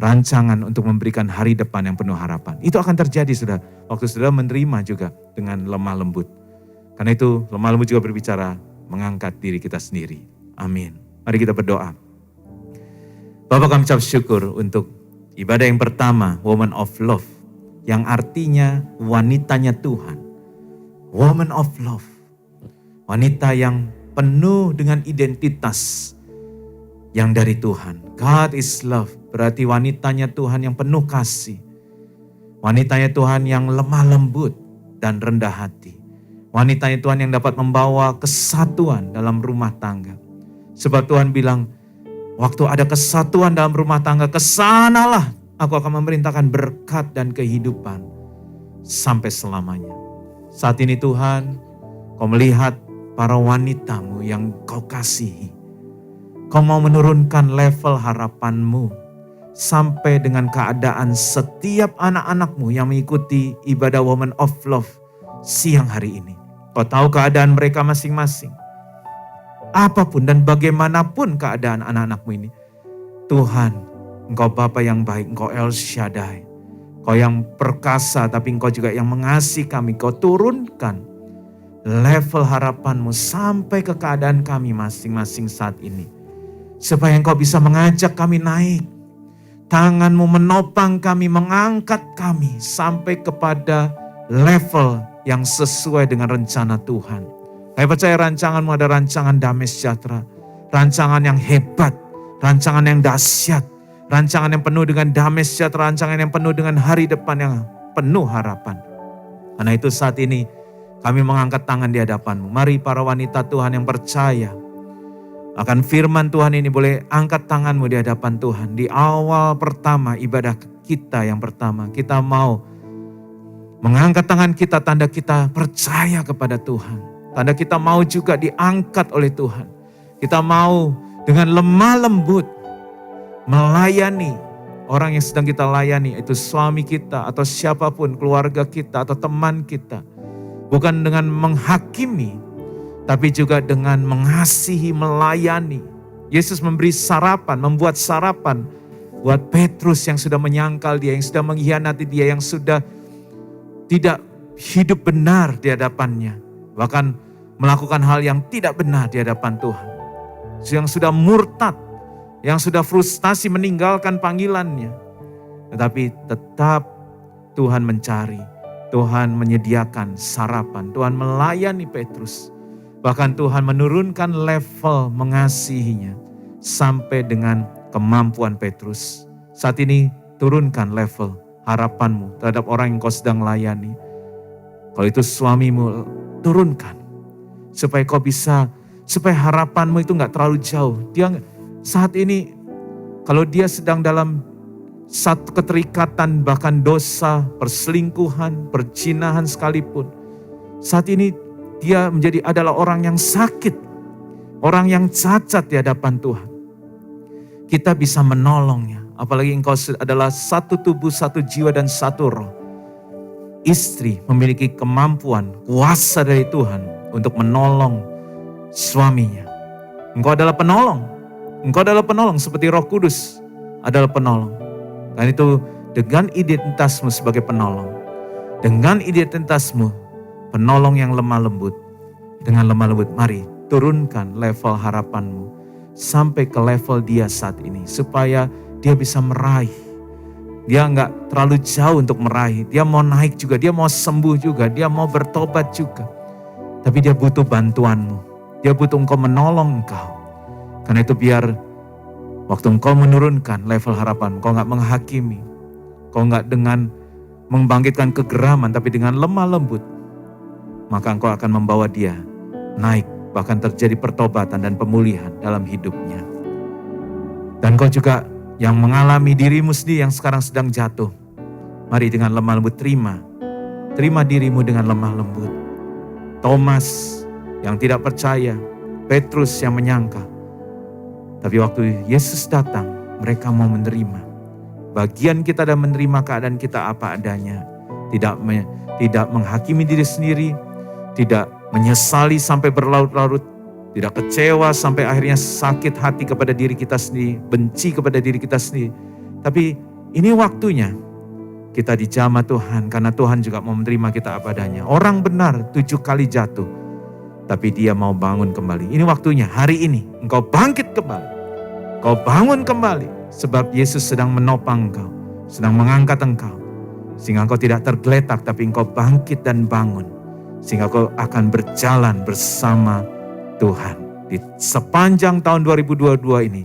Rancangan untuk memberikan hari depan yang penuh harapan. Itu akan terjadi saudara. Waktu saudara menerima juga dengan lemah lembut. Karena itu lemah lembut juga berbicara mengangkat diri kita sendiri. Amin. Mari kita berdoa. Bapak, kami ucap syukur untuk ibadah yang pertama, woman of love, yang artinya wanitanya Tuhan. Woman of love, wanita yang penuh dengan identitas yang dari Tuhan. God is love, berarti wanitanya Tuhan yang penuh kasih. Wanitanya Tuhan yang lemah lembut dan rendah hati. Wanitanya Tuhan yang dapat membawa kesatuan dalam rumah tangga. Sebab Tuhan bilang, waktu ada kesatuan dalam rumah tangga, kesanalah aku akan memerintahkan berkat dan kehidupan sampai selamanya. Saat ini Tuhan, kau melihat para wanitamu yang kau kasihi. Kau mau menurunkan level harapanmu sampai dengan keadaan setiap anak-anakmu yang mengikuti ibadah Woman of Love siang hari ini. Kau tahu keadaan mereka masing-masing. Apapun dan bagaimanapun keadaan anak-anakmu ini, Tuhan, Engkau Bapa yang baik, Engkau El Shaddai. Kau yang perkasa, tapi Engkau juga yang mengasihi kami. Kau turunkan level harapanmu sampai ke keadaan kami masing-masing saat ini. Supaya Engkau bisa mengajak kami naik. Tanganmu menopang kami, mengangkat kami sampai kepada level yang sesuai dengan rencana Tuhan. Saya percaya rancanganmu ada rancangan damai sejahtera. Rancangan yang hebat, rancangan yang dahsyat. Rancangan yang penuh dengan damai sejahtera, rancangan yang penuh dengan hari depan yang penuh harapan. Karena itu saat ini kami mengangkat tangan di hadapanmu. Mari para wanita Tuhan yang percaya akan firman Tuhan ini boleh angkat tanganmu di hadapan Tuhan. Di awal pertama ibadah kita yang pertama, kita mau mengangkat tangan kita, tanda kita percaya kepada Tuhan. Tanda kita mau juga diangkat oleh Tuhan. Kita mau dengan lemah lembut melayani orang yang sedang kita layani, itu suami kita atau siapapun, keluarga kita atau teman kita. Bukan dengan menghakimi, tapi juga dengan mengasihi, melayani. Yesus memberi sarapan, membuat sarapan buat Petrus yang sudah menyangkal dia, yang sudah mengkhianati dia, yang sudah tidak hidup benar di hadapannya. Bahkan melakukan hal yang tidak benar di hadapan Tuhan. Yang sudah murtad, yang sudah frustasi meninggalkan panggilannya. Tetapi tetap Tuhan mencari Tuhan menyediakan sarapan, Tuhan melayani Petrus. Bahkan Tuhan menurunkan level mengasihinya sampai dengan kemampuan Petrus. Saat ini turunkan level harapanmu terhadap orang yang kau sedang layani. Kalau itu suamimu, turunkan. Supaya kau bisa, supaya harapanmu itu gak terlalu jauh. Dia saat ini, kalau dia sedang dalam satu keterikatan, bahkan dosa, perselingkuhan, perzinahan sekalipun. Saat ini dia adalah orang yang sakit. Orang yang cacat di hadapan Tuhan. Kita bisa menolongnya. Apalagi engkau adalah satu tubuh, satu jiwa, dan satu roh. Istri memiliki kemampuan, kuasa dari Tuhan untuk menolong suaminya. Engkau adalah penolong. Engkau adalah penolong seperti Roh Kudus adalah penolong. Dan itu dengan identitasmu sebagai penolong. Dengan identitasmu penolong yang lemah lembut. Dengan lemah lembut, mari turunkan level harapanmu sampai ke level dia saat ini. Supaya dia bisa meraih. Dia enggak terlalu jauh untuk meraih. Dia mau naik juga, dia mau sembuh juga, dia mau bertobat juga. Tapi dia butuh bantuanmu. Dia butuh engkau menolong engkau. Karena itu biar waktu engkau menurunkan level harapan, engkau enggak menghakimi. Engkau enggak dengan membangkitkan kegeraman, tapi dengan lemah lembut. Maka engkau akan membawa dia naik. Bahkan terjadi pertobatan dan pemulihan dalam hidupnya. Dan engkau juga yang mengalami dirimu sendiri yang sekarang sedang jatuh. Mari dengan lemah lembut terima. Terima dirimu dengan lemah lembut. Thomas yang tidak percaya. Petrus yang menyangka. Tapi waktu Yesus datang, mereka mau menerima. Bagian kita dan menerima keadaan kita apa adanya. Tidak menghakimi diri sendiri. Tidak menyesali sampai berlarut-larut. Tidak kecewa sampai akhirnya sakit hati kepada diri kita sendiri. Benci kepada diri kita sendiri. Tapi ini waktunya kita dijamah Tuhan. Karena Tuhan juga mau menerima kita apa adanya. Orang benar 7 kali jatuh. Tapi dia mau bangun kembali. Ini waktunya, hari ini engkau bangkit kembali. Engkau bangun kembali. Sebab Yesus sedang menopang engkau. Sedang mengangkat engkau. Sehingga engkau tidak tergeletak. Tapi engkau bangkit dan bangun. Sehingga engkau akan berjalan bersama Tuhan. Di sepanjang tahun 2022 ini,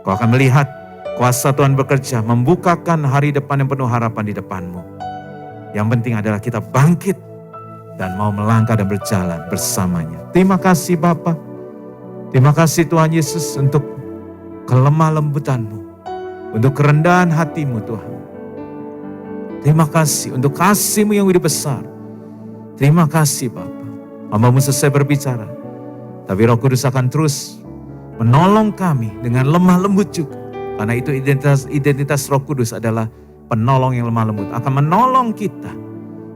kau akan melihat kuasa Tuhan bekerja, membukakan hari depan yang penuh harapan di depanmu. Yang penting adalah kita bangkit dan mau melangkah dan berjalan bersamanya. Terima kasih Bapa. Terima kasih Tuhan Yesus untuk kelemah lembutanmu, untuk kerendahan hatimu Tuhan. Terima kasih untuk kasih-Mu yang begitu besar. Terima kasih Bapa. Hamba-Mu selesai berbicara. Tapi Roh Kudus akan terus menolong kami dengan lemah lembut juga. Karena itu identitas Roh Kudus adalah penolong yang lemah lembut. Akan menolong kita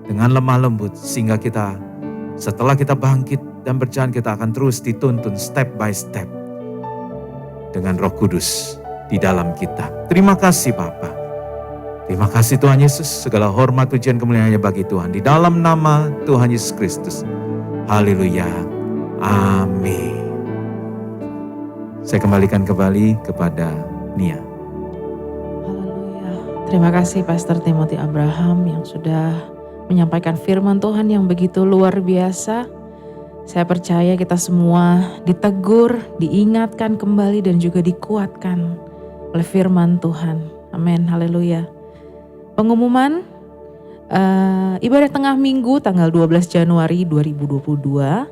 dengan lemah lembut. Sehingga kita setelah kita bangkit dan berjalan, kita akan terus dituntun step by step. Dengan Roh Kudus di dalam kita. Terima kasih Bapa. Terima kasih Tuhan Yesus. Segala hormat, pujian, kemuliaan hanya bagi Tuhan. Di dalam nama Tuhan Yesus Kristus. Haleluya. Amin. Saya kembalikan kembali kepada Nia. Haleluya. Terima kasih Pastor Timothy Abraham yang sudah menyampaikan firman Tuhan yang begitu luar biasa. Saya percaya kita semua ditegur, diingatkan kembali dan juga dikuatkan oleh firman Tuhan. Amin. Haleluya. Pengumuman ibadah tengah minggu tanggal 12 Januari 2022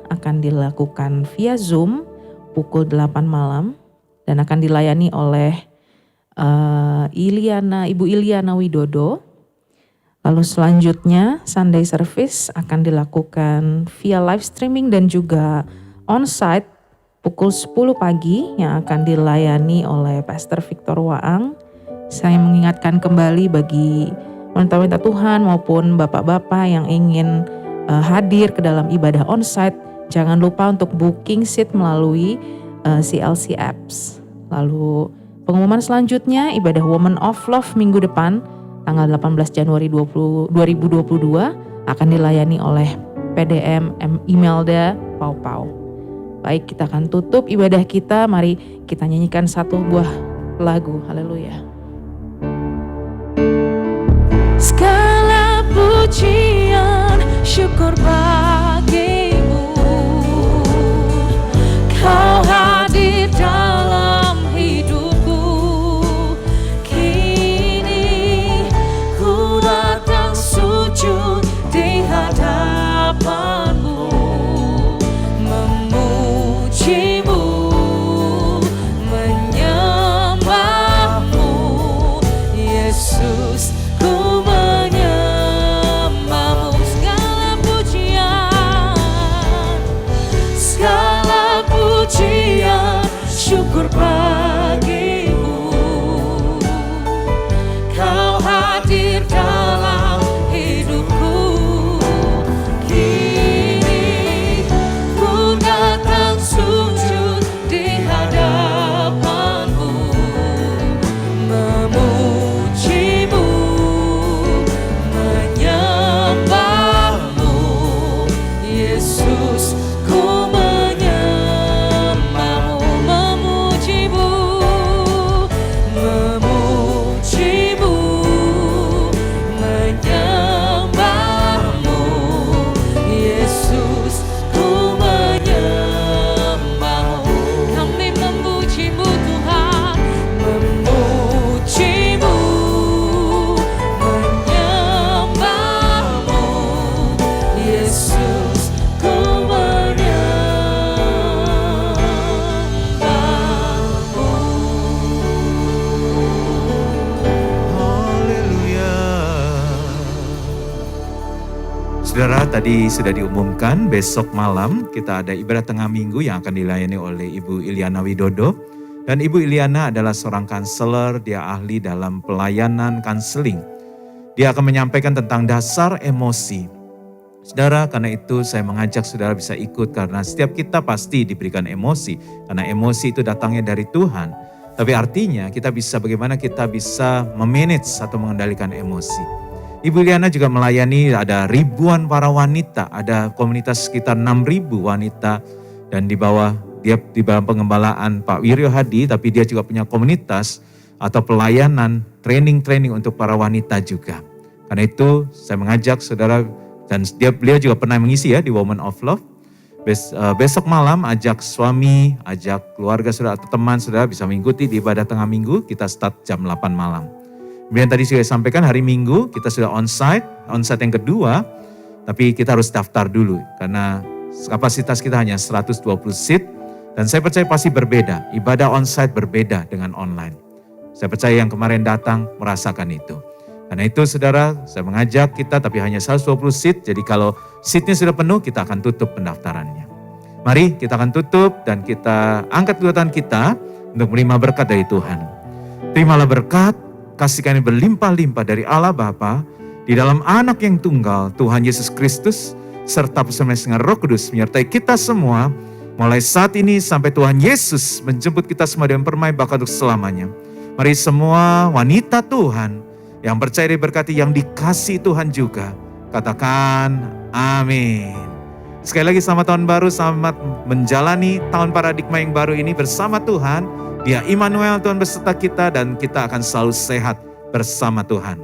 akan dilakukan via Zoom pukul 8 malam dan akan dilayani oleh Ibu Iliana Widodo. Lalu selanjutnya Sunday service akan dilakukan via live streaming dan juga on-site pukul 10 pagi yang akan dilayani oleh Pastor Victor Waang. Saya mengingatkan kembali bagi wanita-wanita Tuhan maupun bapak-bapak yang ingin hadir ke dalam ibadah onsite, jangan lupa untuk booking seat melalui CLC Apps. Lalu pengumuman selanjutnya ibadah Woman of Love minggu depan tanggal 18 Januari 2022 akan dilayani oleh PDM Imelda Pau. Baik, kita akan tutup ibadah kita. Mari kita nyanyikan satu buah lagu. Haleluya. Segala pujian syukur bagimu. Kau hadir dalam hidupku. Kini ku datang sujud di hadapanmu, memujimu, menyembahmu. Yesus, ku menyembahmu. Segala pujian, syukur bagimu. Kau hadir dalam hidupku. Kini ku datang sujud di hadapanmu, memujimu, menyembahmu. Yesus, ku menyembahmu, memujimu, memujimu, menyembahmu. Yesus, ku menyembahmu. Kami memujimu Tuhan, memujimu, menyembahmu. Yesus, ku menyembahmu. Haleluya. Saudara, tadi sudah diumumkan besok malam kita ada ibadah tengah minggu yang akan dilayani oleh Ibu Iliana Widodo. Dan Ibu Iliana adalah seorang kanselor, dia ahli dalam pelayanan kanseling. Dia akan menyampaikan tentang dasar emosi. Saudara, karena itu saya mengajak saudara bisa ikut karena setiap kita pasti diberikan emosi. Karena emosi itu datangnya dari Tuhan. Tapi artinya kita bisa bagaimana kita bisa memanage atau mengendalikan emosi. Ibu Iliana juga melayani ada ribuan para wanita, ada komunitas sekitar 6.000 wanita dan di bawah dia di bawah pengembalaan Pak Wiryo Hadi, tapi dia juga punya komunitas atau pelayanan training untuk para wanita juga. Karena itu saya mengajak saudara dan beliau juga pernah mengisi ya di Women of Love. Besok malam ajak suami, ajak keluarga saudara atau teman saudara bisa mengikuti di ibadah tengah minggu, kita start jam 8 malam. Kemudian tadi saya sampaikan hari Minggu kita sudah onsite yang kedua, tapi kita harus daftar dulu karena kapasitas kita hanya 120 seat dan saya percaya pasti berbeda, ibadah onsite berbeda dengan online. Saya percaya yang kemarin datang merasakan itu. Karena itu saudara, saya mengajak kita tapi hanya 120 seat, jadi kalau seatnya sudah penuh kita akan tutup pendaftarannya. Mari kita akan tutup dan kita angkat kedua tangan kita untuk menerima berkat dari Tuhan. Terimalah berkat, kasih karunia berlimpah-limpah dari Allah Bapa di dalam Anak yang tunggal Tuhan Yesus Kristus serta bersama-sama Roh Kudus menyertai kita semua mulai saat ini sampai Tuhan Yesus menjemput kita semua dengan permai bakat untuk selamanya. Mari semua wanita Tuhan yang percaya diberkati, yang dikasih Tuhan juga, katakan amin. Sekali lagi selamat tahun baru, selamat menjalani tahun paradigma yang baru ini bersama Tuhan. Dia Immanuel, Tuhan beserta kita dan kita akan selalu sehat bersama Tuhan.